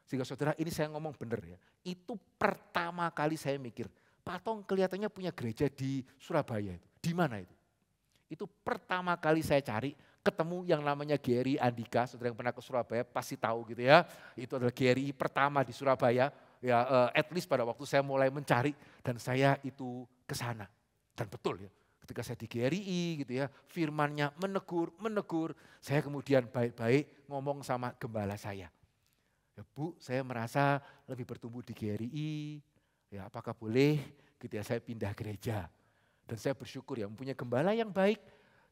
Sehingga saudara ini saya ngomong benar ya. Itu pertama kali saya mikir. Pak Tong kelihatannya punya gereja di Surabaya. Di mana itu? Itu pertama kali saya cari. Ketemu yang namanya Gary Andika, saudara yang pernah ke Surabaya pasti tahu gitu ya. Itu adalah Gary pertama di Surabaya, ya at least pada waktu saya mulai mencari dan saya itu ke sana. Dan betul ya, ketika saya di GRI gitu ya, firmannya menegur, saya kemudian baik-baik ngomong sama gembala saya. Ya, Bu, saya merasa lebih bertumbuh di GRI, ya apakah boleh gitu ya saya pindah gereja. Dan saya bersyukur ya mempunyai gembala yang baik.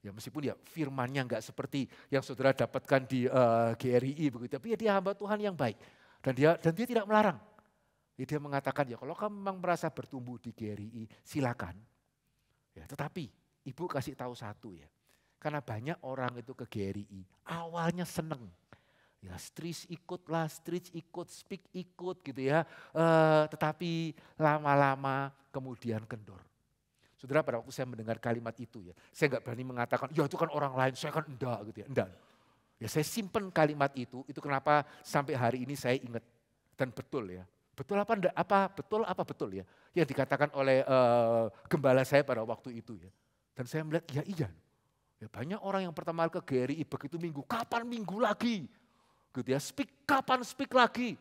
Ya meskipun ya firmannya enggak seperti yang saudara dapatkan di GRI begitu, tapi ya dia hamba Tuhan yang baik. Dan dia tidak melarang. Ya, dia mengatakan ya kalau kamu memang merasa bertumbuh di GRI silakan. Ya, tetapi ibu kasih tahu satu ya. Karena banyak orang itu ke GRI awalnya seneng. Ya street ikut, speak ikut gitu ya. Tetapi lama-lama kemudian kendor. Saudara pada waktu saya mendengar kalimat itu ya, saya enggak berani mengatakan, ya itu kan orang lain, saya kan enggak gitu ya, enggak. Ya saya simpen kalimat itu kenapa sampai hari ini saya ingat dan betul ya. Betul apa enggak? Betul ya. Yang dikatakan oleh gembala saya pada waktu itu ya. Dan saya melihat ya iya. Ya banyak orang yang pertama kali ke GRI begitu minggu, kapan minggu lagi? Gitu ya, kapan speak lagi?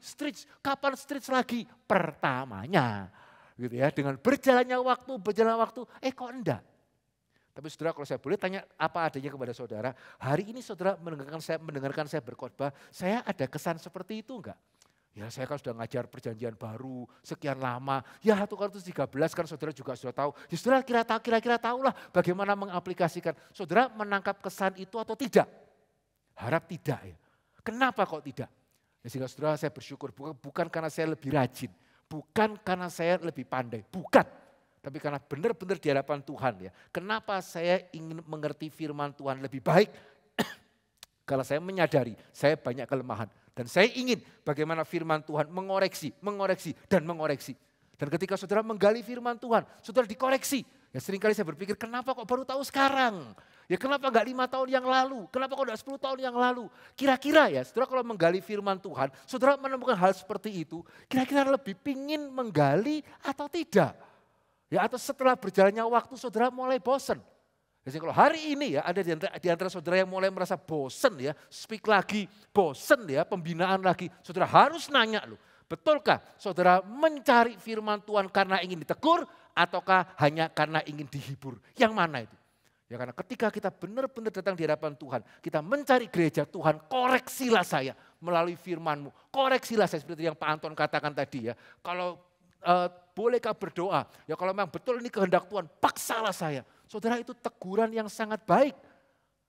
Kapan street lagi? Pertamanya. Gitu ya, dengan berjalan waktu, kok enggak. Tapi saudara kalau saya boleh tanya apa adanya kepada saudara, hari ini saudara mendengarkan saya berkhotbah, saya ada kesan seperti itu enggak? Ya saya kan sudah ngajar perjanjian baru sekian lama, ya 1 Korintus 13 kan saudara juga sudah tahu. Ya saudara kira-kira tahulah bagaimana mengaplikasikan. Saudara menangkap kesan itu atau tidak? Harap tidak ya. Kenapa kok tidak? Ya, sehingga saudara saya bersyukur, bukan karena saya lebih rajin. Bukan karena saya lebih pandai, bukan. Tapi karena benar-benar di hadapan Tuhan ya. Kenapa saya ingin mengerti firman Tuhan lebih baik? Kalau saya menyadari saya banyak kelemahan. Dan saya ingin bagaimana firman Tuhan mengoreksi. Dan ketika saudara menggali firman Tuhan, saudara dikoreksi. Ya seringkali saya berpikir kenapa kok baru tahu sekarang? Ya kenapa enggak 5 tahun yang lalu? Kenapa kok enggak 10 tahun yang lalu? Kira-kira ya saudara kalau menggali firman Tuhan, saudara menemukan hal seperti itu, kira-kira lebih pingin menggali atau tidak? Ya atau setelah berjalannya waktu saudara mulai bosan. Jadi kalau hari ini ya ada di antara saudara yang mulai merasa bosan ya, speak lagi, bosan ya, pembinaan lagi. Saudara harus nanya loh, betulkah saudara mencari firman Tuhan karena ingin ditegur ataukah hanya karena ingin dihibur? Yang mana itu? Ya karena ketika kita benar-benar datang di hadapan Tuhan, kita mencari gereja Tuhan, koreksilah saya melalui firman-Mu. Koreksilah saya seperti yang Pak Anton katakan tadi ya. Kalau bolehkah berdoa? Ya kalau memang betul ini kehendak Tuhan, paksalah saya. Saudara itu teguran yang sangat baik.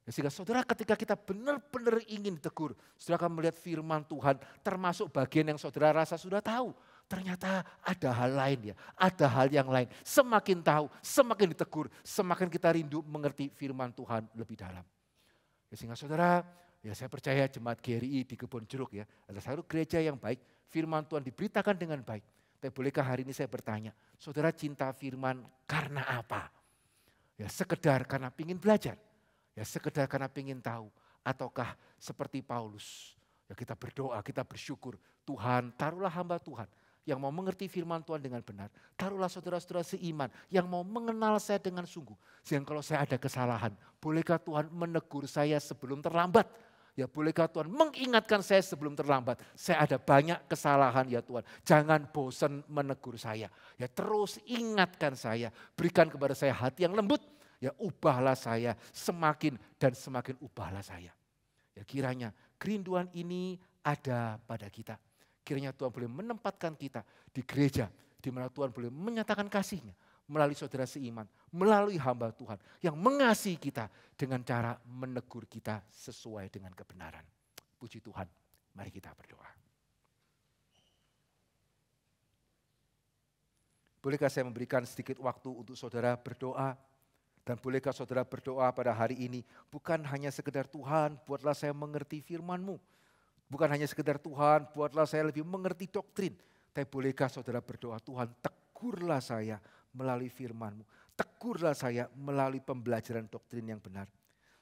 Ya, sehingga saudara ketika kita benar-benar ingin ditegur, saudara akan melihat firman Tuhan termasuk bagian yang saudara rasa sudah tahu. Ternyata ada hal lain ya, ada hal yang lain. Semakin tahu, semakin ditegur, semakin kita rindu mengerti firman Tuhan lebih dalam. Ya, sehingga saudara, ya saya percaya jemaat GRI di Kebon Jeruk ya, adalah satu gereja yang baik, firman Tuhan diberitakan dengan baik. Tapi bolehkah hari ini saya bertanya, saudara cinta firman karena apa? Ya sekedar karena ingin belajar, ya sekedar karena ingin tahu, ataukah seperti Paulus, ya kita berdoa, kita bersyukur, Tuhan taruhlah hamba Tuhan yang mau mengerti firman Tuhan dengan benar. Taruhlah saudara-saudara seiman yang mau mengenal saya dengan sungguh. Sehingga kalau saya ada kesalahan, bolehkah Tuhan menegur saya sebelum terlambat? Ya bolehkah Tuhan mengingatkan saya sebelum terlambat? Saya ada banyak kesalahan ya Tuhan. Jangan bosan menegur saya. Ya terus ingatkan saya. Berikan kepada saya hati yang lembut. Ya ubahlah saya semakin dan semakin ubahlah saya. Ya kiranya kerinduan ini ada pada kita. Kiranya Tuhan boleh menempatkan kita di gereja, di mana Tuhan boleh menyatakan kasih-Nya melalui saudara seiman, melalui hamba Tuhan yang mengasihi kita dengan cara menegur kita sesuai dengan kebenaran. Puji Tuhan, mari kita berdoa. Bolehkah saya memberikan sedikit waktu untuk saudara berdoa? Dan bolehkah saudara berdoa pada hari ini, bukan hanya sekedar Tuhan, buatlah saya mengerti firman-Mu. Bukan hanya sekedar Tuhan, buatlah saya lebih mengerti doktrin. Tapi bolehkah saudara berdoa, Tuhan tegurlah saya melalui firman-Mu. Tegurlah saya melalui pembelajaran doktrin yang benar.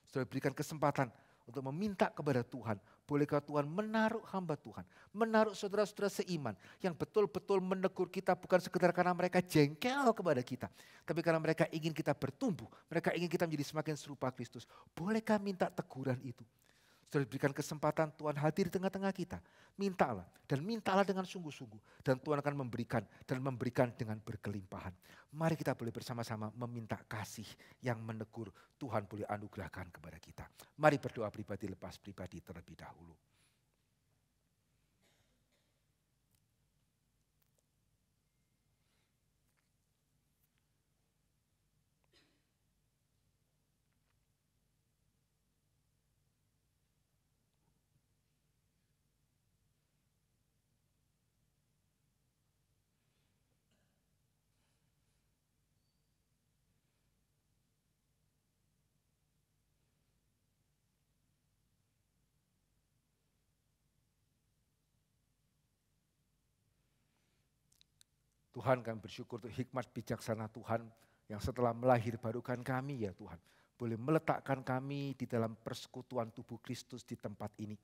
Saudara berikan kesempatan untuk meminta kepada Tuhan. Bolehkah Tuhan menaruh hamba Tuhan, menaruh saudara-saudara seiman yang betul-betul menegur kita bukan sekedar karena mereka jengkel kepada kita. Tapi karena mereka ingin kita bertumbuh, mereka ingin kita menjadi semakin serupa Kristus. Bolehkah minta teguran itu? Saudara berikan kesempatan Tuhan hadir di tengah-tengah kita. Mintalah dan mintalah dengan sungguh-sungguh. Dan Tuhan akan memberikan dan memberikan dengan berkelimpahan. Mari kita boleh bersama-sama meminta kasih yang menegur Tuhan boleh anugerahkan kepada kita. Mari berdoa pribadi lepas pribadi terlebih dahulu. Tuhan, kami bersyukur untuk hikmat bijaksana Tuhan yang setelah melahir barukan kami ya Tuhan. Boleh meletakkan kami di dalam persekutuan tubuh Kristus di tempat ini.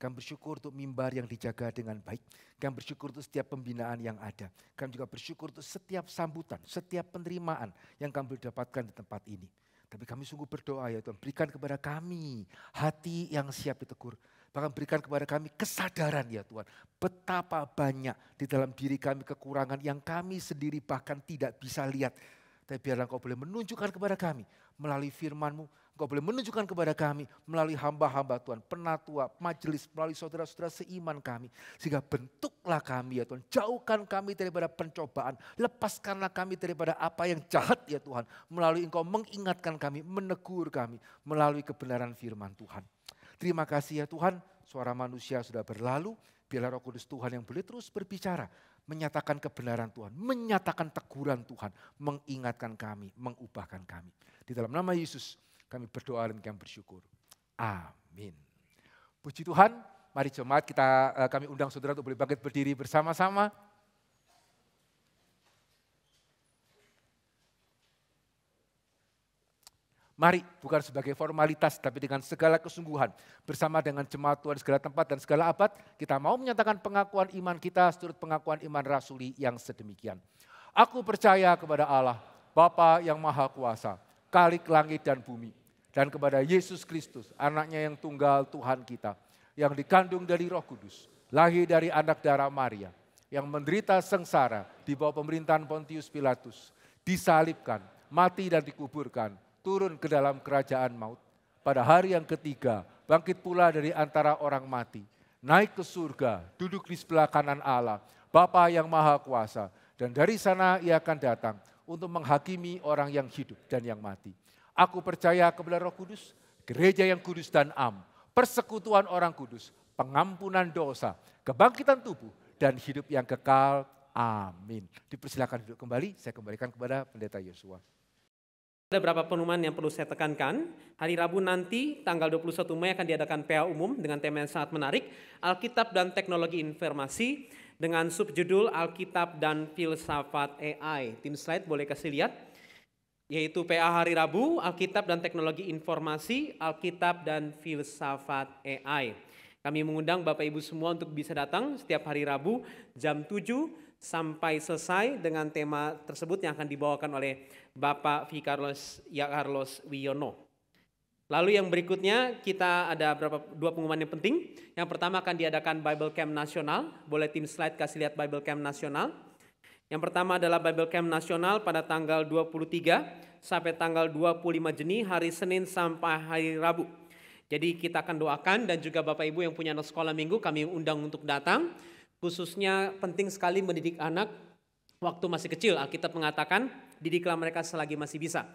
Kami bersyukur untuk mimbar yang dijaga dengan baik. Kami bersyukur untuk setiap pembinaan yang ada. Kami juga bersyukur untuk setiap sambutan, setiap penerimaan yang kami boleh dapatkan di tempat ini. Tapi kami sungguh berdoa ya Tuhan, berikan kepada kami hati yang siap ditegur. Bahkan berikan kepada kami kesadaran ya Tuhan. Betapa banyak di dalam diri kami kekurangan yang kami sendiri bahkan tidak bisa lihat. Tapi biarlah Engkau boleh menunjukkan kepada kami melalui firman-Mu. Engkau boleh menunjukkan kepada kami melalui hamba-hamba Tuhan, penatua, majelis, melalui saudara-saudara seiman kami. Sehingga bentuklah kami ya Tuhan, jauhkan kami daripada pencobaan. Lepaskanlah kami daripada apa yang jahat ya Tuhan. Melalui Engkau mengingatkan kami, menegur kami melalui kebenaran firman Tuhan. Terima kasih ya Tuhan, suara manusia sudah berlalu, biarlah Roh Kudus Tuhan yang boleh terus berbicara, menyatakan kebenaran Tuhan, menyatakan teguran Tuhan, mengingatkan kami, mengubahkan kami. Di dalam nama Yesus kami berdoa dan kami bersyukur. Amin. Puji Tuhan, mari jemaat kami undang saudara untuk boleh bangkit berdiri bersama-sama. Mari bukan sebagai formalitas tapi dengan segala kesungguhan bersama dengan jemaat Tuhan segala tempat dan segala abad kita mau menyatakan pengakuan iman kita seturut pengakuan iman rasuli yang sedemikian. Aku percaya kepada Allah, Bapa yang Maha Kuasa, Khalik langit dan bumi, dan kepada Yesus Kristus, anaknya yang tunggal Tuhan kita, yang dikandung dari Roh Kudus, lahir dari anak darah Maria, yang menderita sengsara di bawah pemerintahan Pontius Pilatus, disalibkan, mati dan dikuburkan, turun ke dalam kerajaan maut. Pada hari yang ketiga, bangkit pula dari antara orang mati. Naik ke surga, duduk di sebelah kanan Allah, Bapa yang Maha Kuasa. Dan dari sana ia akan datang untuk menghakimi orang yang hidup dan yang mati. Aku percaya kepada Roh Kudus, gereja yang kudus dan am, persekutuan orang kudus, pengampunan dosa, kebangkitan tubuh, dan hidup yang kekal. Amin. Dipersilakan duduk kembali, saya kembalikan kepada Pendeta Yosua. Ada beberapa pengumuman yang perlu saya tekankan. Hari Rabu nanti tanggal 21 Mei akan diadakan PA umum dengan tema yang sangat menarik, Alkitab dan Teknologi Informasi dengan subjudul Alkitab dan Filsafat AI. Tim slide boleh kasih lihat. Yaitu PA hari Rabu, Alkitab dan Teknologi Informasi, Alkitab dan Filsafat AI. Kami mengundang Bapak Ibu semua untuk bisa datang setiap hari Rabu jam 7 sampai selesai dengan tema tersebut yang akan dibawakan oleh Bapak Carlos Wiono. Lalu yang berikutnya kita ada dua pengumuman yang penting. Yang pertama akan diadakan Bible Camp Nasional. Boleh tim slide kasih lihat Bible Camp Nasional. Yang pertama adalah Bible Camp Nasional pada tanggal 23 sampai tanggal 25 Juni, hari Senin sampai hari Rabu. Jadi kita akan doakan dan juga Bapak Ibu yang punya anak sekolah minggu kami undang untuk datang. Khususnya penting sekali mendidik anak waktu masih kecil. Alkitab mengatakan, didiklah mereka selagi masih bisa.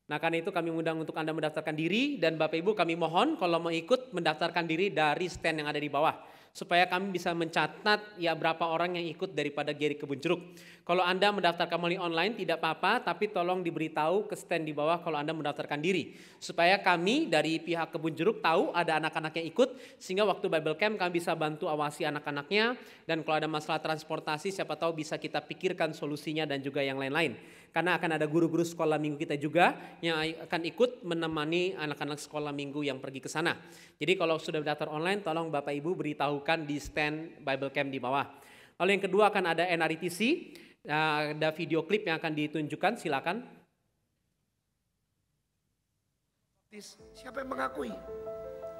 Nah, karena itu kami mengundang untuk Anda mendaftarkan diri, dan Bapak Ibu kami mohon kalau mau ikut mendaftarkan diri dari stand yang ada di bawah, supaya kami bisa mencatat ya berapa orang yang ikut daripada Geri Kebun Jeruk. Kalau Anda mendaftarkan melalui online tidak apa-apa, tapi tolong diberitahu ke stand di bawah kalau Anda mendaftarkan diri, supaya kami dari pihak Kebun Jeruk tahu ada anak-anak yang ikut, sehingga waktu Bible Camp kami bisa bantu awasi anak-anaknya, dan kalau ada masalah transportasi siapa tahu bisa kita pikirkan solusinya dan juga yang lain-lain. Karena akan ada guru-guru sekolah minggu kita juga yang akan ikut menemani anak-anak sekolah minggu yang pergi ke sana. Jadi kalau sudah daftar online, tolong Bapak Ibu beritahukan di stand Bible Camp di bawah. Lalu yang kedua akan ada NRITC, ada video klip yang akan ditunjukkan, silakan. Siapa yang mengakui?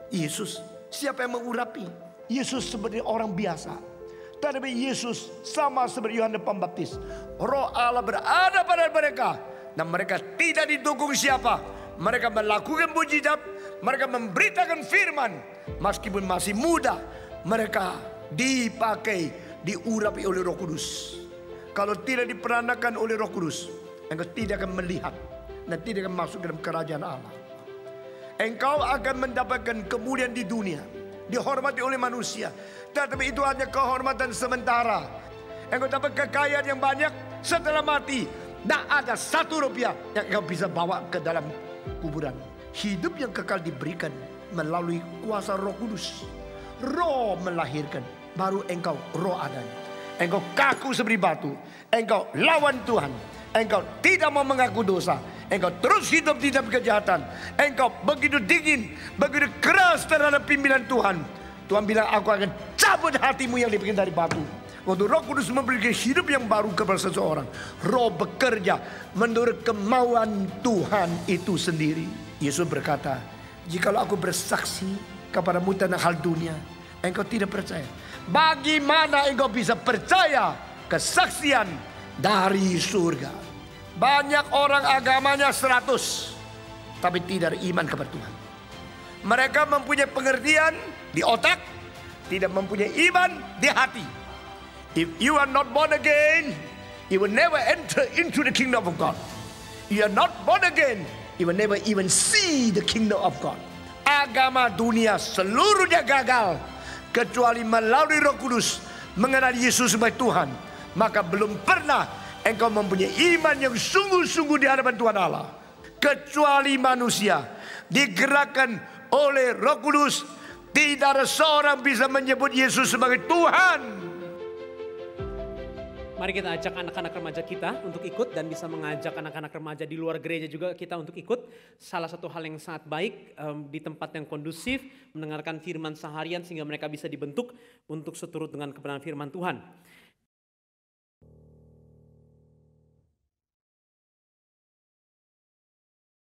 Yesus. Siapa yang mengurapi? Yesus seperti orang biasa. Tetapi Yesus sama seperti Yohanes Pembaptis. Roh Allah berada pada mereka. Dan mereka tidak didukung siapa. Mereka melakukan mujizat. Mereka memberitakan firman. Meskipun masih muda. Mereka dipakai, diurapi oleh Roh Kudus. Kalau tidak diperanakan oleh Roh Kudus, engkau tidak akan melihat. Dan tidak akan masuk dalam kerajaan Allah. Engkau akan mendapatkan kemuliaan di dunia. Dihormati oleh manusia. Tetapi itu hanya kehormatan sementara. Engkau dapat kekayaan yang banyak setelah mati. Tak ada 1 rupiah yang engkau bisa bawa ke dalam kuburan. Hidup yang kekal diberikan melalui kuasa Roh Kudus. Roh melahirkan, baru engkau roh adanya. Engkau kaku seperti batu. Engkau lawan Tuhan. Engkau tidak mau mengaku dosa. Engkau terus hidup di dalam kejahatan. Engkau begitu dingin, begitu keras terhadap pimpinan Tuhan. Tuhan bilang, aku akan cabut hatimu yang dibikin dari batu. Waktu Roh Kudus memberikan hidup yang baru kepada seseorang, Roh bekerja menurut kemauan Tuhan itu sendiri. Yesus berkata, jikalau aku bersaksi kepadamu tentang hal dunia, engkau tidak percaya. Bagaimana engkau bisa percaya kesaksian dari surga? Banyak orang agamanya 100, tapi tidak ada iman kepada Tuhan. Mereka mempunyai pengertian di otak, tidak mempunyai iman di hati. If you are not born again, you will never enter into the kingdom of God. You are not born again, you will never even see the kingdom of God. Agama dunia seluruhnya gagal, kecuali melalui Roh Kudus mengenal Yesus sebagai Tuhan. Maka belum pernah engkau mempunyai iman yang sungguh-sungguh di hadapan Tuhan Allah. Kecuali manusia digerakkan oleh Roh Kudus, tidak ada seorang bisa menyebut Yesus sebagai Tuhan. Mari kita ajak anak-anak remaja kita untuk ikut, dan bisa mengajak anak-anak remaja di luar gereja juga kita untuk ikut. Salah satu hal yang sangat baik di tempat yang kondusif, mendengarkan firman seharian sehingga mereka bisa dibentuk untuk seturut dengan kebenaran firman Tuhan.